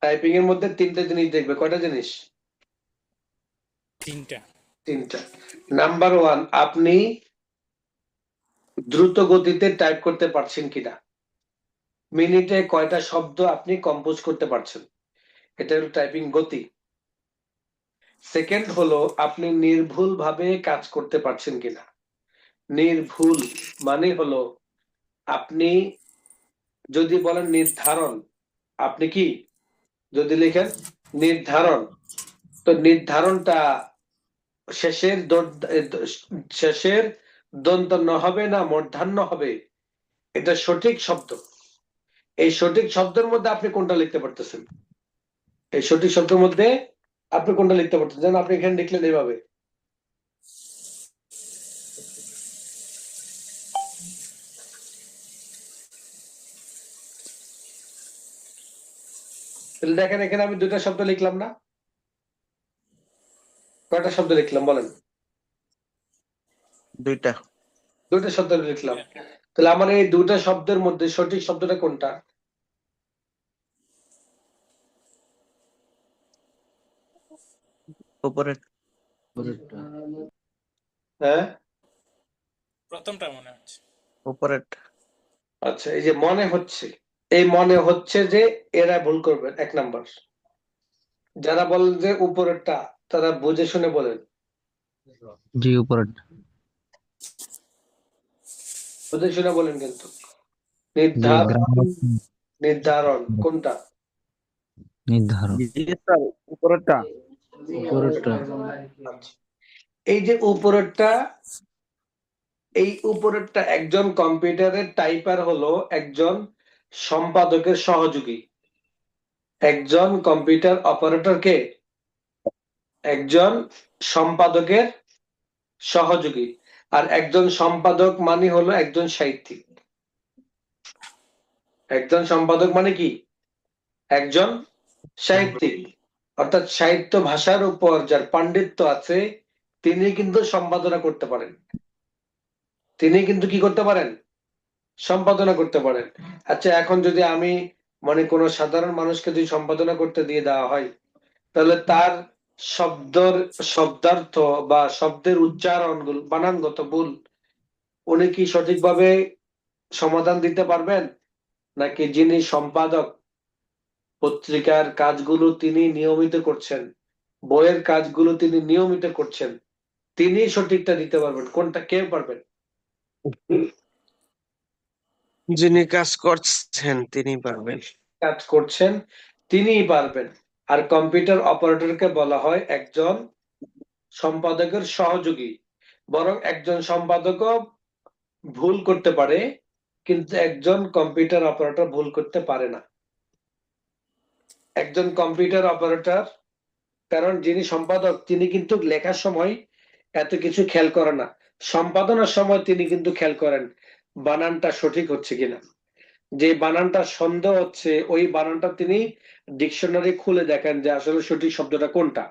টাইপিং এর মধ্যে 3টে জিনিস দেখবে, কয়টা জিনিস? তিনটা। 3টা। নাম্বার 1, আপনি দ্রুত গতিতে টাইপ করতে পারছেন কিনা, মিনিটে কয়টা শব্দ আপনি কম্পোজ করতে পারছেন, এটা হলো টাইপিং গতি। সেকেন্ড হলো আপনি নির্ভুল ভাবে কাজ করতে পারছেন কিনা। নির্ভুল মানে হলো আপনি যদি বলেন নির্ধারণ, আপনি কি যদি লিখেন নির্ধারণ, তো নির্ধারণটা শেষের শেষের দন্ত ন হবে না মূর্ধন্য হবে, এটা সঠিক শব্দ। এই সঠিক শব্দের মধ্যে আপনি কোনটা লিখতে পারতেছেন? এই সঠিক শব্দের মধ্যে আপনি কোনটা লিখতে পারতেছেন? যেন আপনি এখানে লিখলেন এইভাবে, তাহলে দেখেন এখানে আমি 2টা শব্দ লিখলাম না? কয়টা শব্দ লিখলাম বলেন? 2টা। 2টা শব্দ লিখলাম। তাহলে আমার এই 2টা শব্দের মধ্যে সঠিক শব্দটা কোনটা? উপরে হ্যাঁ, প্রথমটা মনে হচ্ছে। উপরেরটা। আচ্ছা, এই যে মনে হচ্ছে, এই মনে হচ্ছে যে এরা ভুল করবেন 1 নাম্বার। যারা বলেন যে উপরেরটা তারা বুঝে শুনে বলেন, জি উপরেরটা। বুঝে শুনে বলেন কিন্তু। জি গ্রামার নির্ধারণ কোনটা? নির্ধারণ। জি স্যার, উপরেরটা। উপরেরটা। আচ্ছা, এই যে উপরেরটা এই উপরেরটা একজন কম্পিউটারের টাইপার হলো একজন সম্পাদকের সহযোগী। একজন কম্পিউটার অপারেটরকে একজন সম্পাদকের সহযোগী, আর একজন সম্পাদক মানে হলো একজন সাহিত্যিক। একজন সম্পাদক মানে কি? একজন সাহিত্যিক, অর্থাৎ সাহিত্য ভাষার উপর যার পাণ্ডিত্য আছে তিনি কিন্তু সম্পাদনা করতে পারেন। তিনি কিন্তু কি করতে পারেন? সম্পাদনা করতে পারেন। আচ্ছা, এখন যদি আমি মানে কোনো সাধারণ মানুষকে যদি সম্পাদনা করতে দিয়ে দেওয়া হয়, তাহলে তার শব্দার্থ বা শব্দের উচ্চারণ বানানগত ভুল উনি কি সঠিকভাবে সমাধান দিতে পারবেন? নাকি যিনি সম্পাদক, পত্রিকার কাজগুলো তিনি নিয়মিত করছেন, বইয়ের কাজগুলো তিনি নিয়মিত করছেন, তিনি সঠিকটা দিতে পারবেন? কোনটা কে পারবেন? যিনি কাজ করছেন তিনি পারবেন। কাজ করছেন তিনিই পারবেন। আর কম্পিউটার অপারেটরকে বলা হয় একজন সম্পাদকের সহযোগী। বরং একজন সম্পাদকও ভুল করতে পারে, কিন্তু একজন কম্পিউটার অপারেটর ভুল করতে পারে না। একজন কম্পিউটার অপারেটর, কারণ যিনি সম্পাদক তিনি কিন্তু লেখার সময় এত কিছু খেয়াল করে না, সম্পাদনার সময় তিনি কিন্তু খেয়াল করেন বানানটা সঠিক হচ্ছে কিনা। যে বানানটা সন্দেহ হচ্ছে ওই বানানটা তিনি ডিকশনারি খুলে দেখেন যে আসলে সঠিক শব্দটা কোনটা।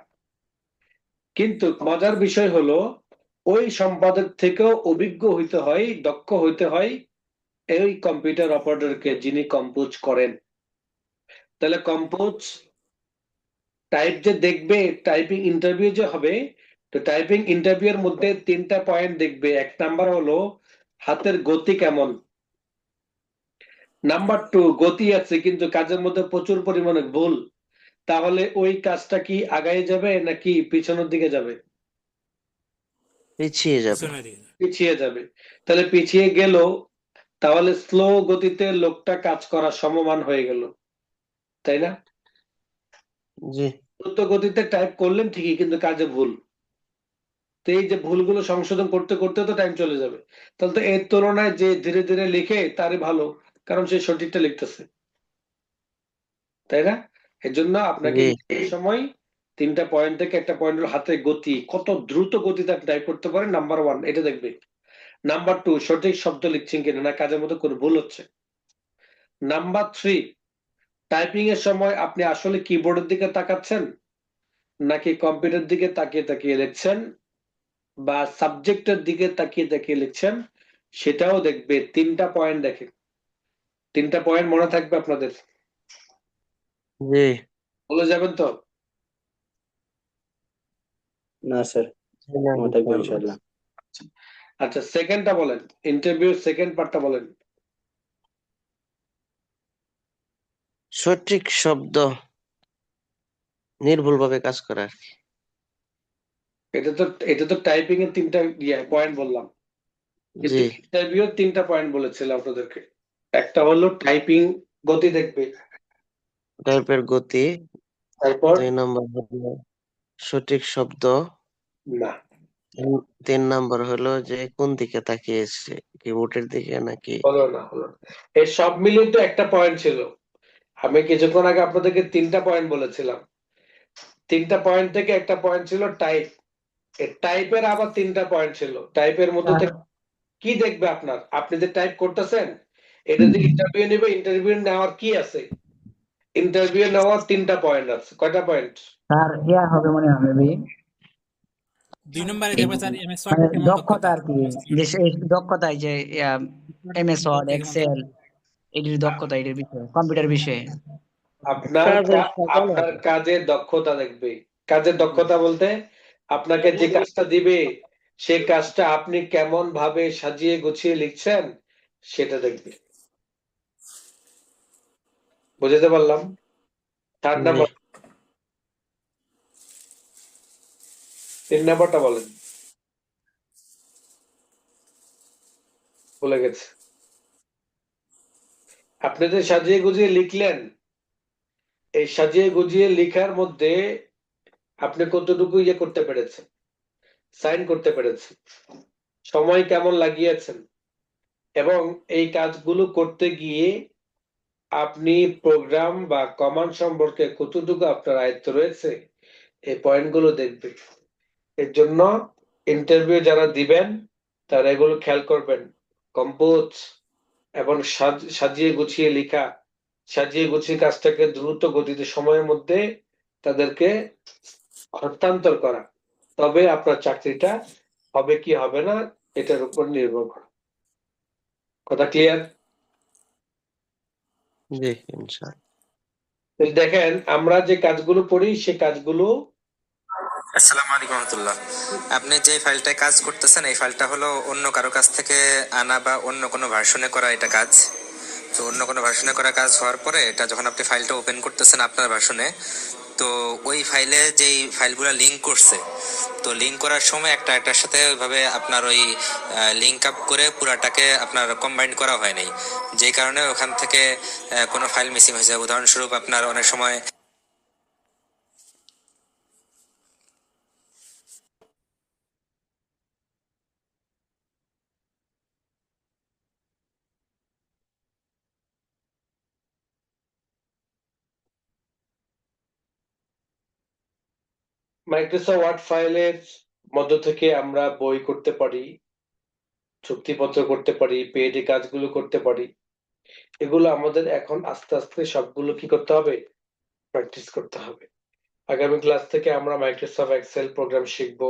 কিন্তু মজার বিষয় হলো ওই সম্পাদক থেকেও অভিজ্ঞ হইতে হয়, দক্ষ হইতে হয় এই কম্পিউটার অপারেটরকে যিনি কম্পোজ করেন। তাহলে কম্পোজ টাইপ যে দেখবে, টাইপিং ইন্টারভিউ যে হবে, তো টাইপিং ইন্টারভিউ এর মধ্যে 3টা পয়েন্ট দেখবে। 1 নাম্বার হলো হাতের গতি কেমন। নাম্বার 2, গতি আছে কিন্তু কাজের মধ্যে প্রচুর পরিমাণে ভুল, তাহলে ওই কাজটা কি আগায় যাবে নাকি পিছনের দিকে যাবে? পিছিয়ে যাবে। পিছনের দিকে। পিছিয়ে যাবে। তাহলে পিছিয়ে গেল, তাহলে স্লো গতিতে লোকটা কাজ করা সমমান হয়ে গেল, তাই না? জি। দ্রুত গতিতে টাইপ করলেন ঠিকই, কিন্তু কাজে ভুল। তো এই যে ভুলগুলো সংশোধন করতে করতে তো টাইম চলে যাবে। তাহলে তো এর তুলনায় যে ধীরে ধীরে লিখে তারই ভালো, কারণ সে সঠিকটা লিখতেছে, তাই না? এর জন্য আপনাকে জি। এই সময় 3টা পয়েন্ট থেকে একটা পয়েন্ট হলো হাতের গতি, কত দ্রুত গতিতে আপনি টাইপ করতে পারেন, নাম্বার 1 এটা দেখবে। নাম্বার 2, সঠিক শব্দ লিখছেন কিনা, না কাজের মধ্যে কোনো ভুল হচ্ছে। নাম্বার 3, টাইপিং এর সময় আপনি আসলে কিবোর্ডের দিকে তাকাচ্ছেন নাকি কম্পিউটার দিকে তাকিয়ে তাকিয়ে লিখছেন, বা সাবজেক্টের দিকে তাকিয়ে তাকিয়ে লিখছেন, সেটাও দেখবে। 3টা পয়েন্ট দেখে। 3টা পয়েন্ট মনে থাকবে আপনাদের? জি। বলে যাবেন তো? না স্যার, মনে থাকবে ইনশাআল্লাহ। আচ্ছা, সেকেন্ডটা বলেন, ইন্টারভিউ সেকেন্ড পার্টটা বলেন। সঠিক শব্দ নির্ভুলভাবে কাজ করা আর কি। এটা তো টাইপিং এর 3টা পয়েন্ট বললাম, কিন্তু জি। ইন্টারভিউ 3টা পয়েন্ট বলেছিলাম আপনাদেরকে। একটা হলো টাইপিং গতি দেখবে, টাইপের গতি। তারপর 2 নম্বর হলো সঠিক শব্দ। না, 3 নম্বর হলো যে কোন দিকে তাকিয়েছে, কিবোর্ডের দিকে নাকি। হলো না, হলো না। এই সব মিলিয়ে তো একটা পয়েন্ট ছিল। আমি কিছুক্ষণ আগে আপনাদেরকে 3টা পয়েন্ট বলেছিলাম। 3টা পয়েন্ট থেকে একটা পয়েন্ট ছিল টাইপ। টাইপের আবার 3টা পয়েন্ট ছিল। টাইপের মধ্যে থেকে কি দেখবে আপনার, আপনি যে টাইপ করতেছেন এটা যে ইন্টারভিউ নেবে, ইন্টারভিউ নেওয়ার কি আছে? ইন্টারভিউ নেওয়ার 3টা পয়েন্ট আছে। কয়টা পয়েন্ট? স্যার ইয়া হবে মনে হয় মেবি 2 নম্বরে দেখবে স্যার এমএস ওয়ার্ড মানে কেমন দক্ষতা আর কি, যে সেই দক্ষতায় যে এমএস ওয়ার্ড এক্সেল এটির দক্ষতা এটির বিষয়ে কম্পিউটার বিষয়ে। আপনার কাজের দক্ষতা দেখবে। কাজের দক্ষতা বলতে আপনাকে যে কাজটা দিবে সেই কাজটা আপনি কেমন ভাবে সাজিয়ে গুছিয়ে লিখছেন সেটা দেখবে। বুঝতে পারলাম? 4 জি। নাম্বার, 3 নাম্বারটা বলেন। ভুলে গেছে। আপনি যে সাজিয়ে গুছিয়ে লিখলেন, এই সাজিয়ে গুছিয়ে লেখার মধ্যে আপনি কতটুকু করতে পেরেছেন, সাইন করতে পেরেছেন, সময় কেমন লাগিয়েছেন, এবং এই কাজগুলো করতে গিয়ে আপনি প্রোগ্রাম বা কমান্ড সম্পর্কে কতটুকু আপনার আয়ত্ত রয়েছে, এই পয়েন্টগুলো দেখবে। এর জন্য ইন্টারভিউ যারা দিবেন তারা এগুলো খেয়াল করবেন। কম্পোজ এবং সাজিয়ে গুছিয়ে লেখা, সাজিয়ে গুছিয়ে কাজটাকে দ্রুত গতিতে সময়ের মধ্যে তাদেরকে হস্তান্তর করা, তবে আপনার চাকরিটা হবে কি হবে না এটার উপর নির্ভর করে। কথা ক্লিয়ার? জি ইনশাআল্লাহ। দেখেন আমরা যে কাজগুলো করি সে কাজগুলো আসসালামু আলাইকুম রহমতুল্লাহ। আপনি যে ফাইলটায় কাজ করতেছেন এই ফাইলটা হলো অন্য কারো কাছ থেকে আনা বা অন্য কোনো ভার্সনে করা এটা কাজ। তো অন্য কোনো ভার্সনে করা কাজ হওয়ার পরে এটা যখন আপনি ফাইলটা ওপেন করতেছেন আপনার ভার্সনে, তো ওই ফাইলে যেই ফাইলগুলো লিঙ্ক করছে, তো লিঙ্ক করার সময় একটা একটার সাথে ওইভাবে আপনার ওই লিঙ্ক আপ করে পুরাটাকে আপনার কম্বাইন করা হয় নাই, যে কারণে ওখান থেকে কোনো ফাইল মিসিং হয়েছে। উদাহরণস্বরূপ আপনার অনেক সময় মাইক্রোসফট ওয়ার্ড ফাইলের মধ্য থেকে আমরা বই করতে পারি, চুক্তিপত্র করতে পারি, পেডে কাজগুলো করতে পারি। এগুলো আমাদের এখন আস্তে আস্তে সবগুলো কি করতে হবে, প্র্যাকটিস করতে হবে। আগামী ক্লাস থেকে আমরা মাইক্রোসফট এক্সেল প্রোগ্রাম শিখবো।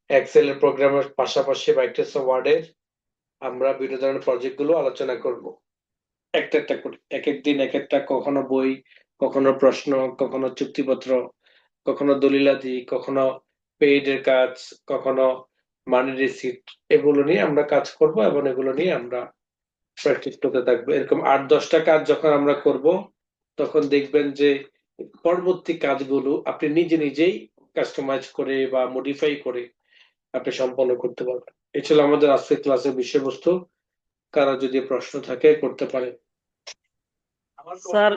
এক্সেল এর প্রোগ্রামের পাশাপাশি মাইক্রোসফট ওয়ার্ডের আমরা বিভিন্ন ধরনের প্রজেক্ট গুলো আলোচনা করব, একটা একটা করে, এক এক দিন এক একটা, কখনো বই, কখনো প্রশ্ন, কখনো চুক্তিপত্র, কখনো দলিলাদি, কখনো পেইড এর কাজ, কখনো মানি রিসিট। এগুলো নিয়ে আমরা কাজ করব এবং এগুলো নিয়ে আমরা প্র্যাকটিস করতে থাকবো। এরকম 8-10টা কাজ যখন আমরা করব তখন দেখবেন যে পরবর্তী কাজগুলো আপনি নিজে নিজেই কাস্টমাইজ করে বা মডিফাই করে আপনি সম্পন্ন করতে পারবেন। এই ছিল আমাদের আজকের ক্লাসের বিষয়বস্তু। কারো যদি প্রশ্ন থাকে করতে পারে। স্যার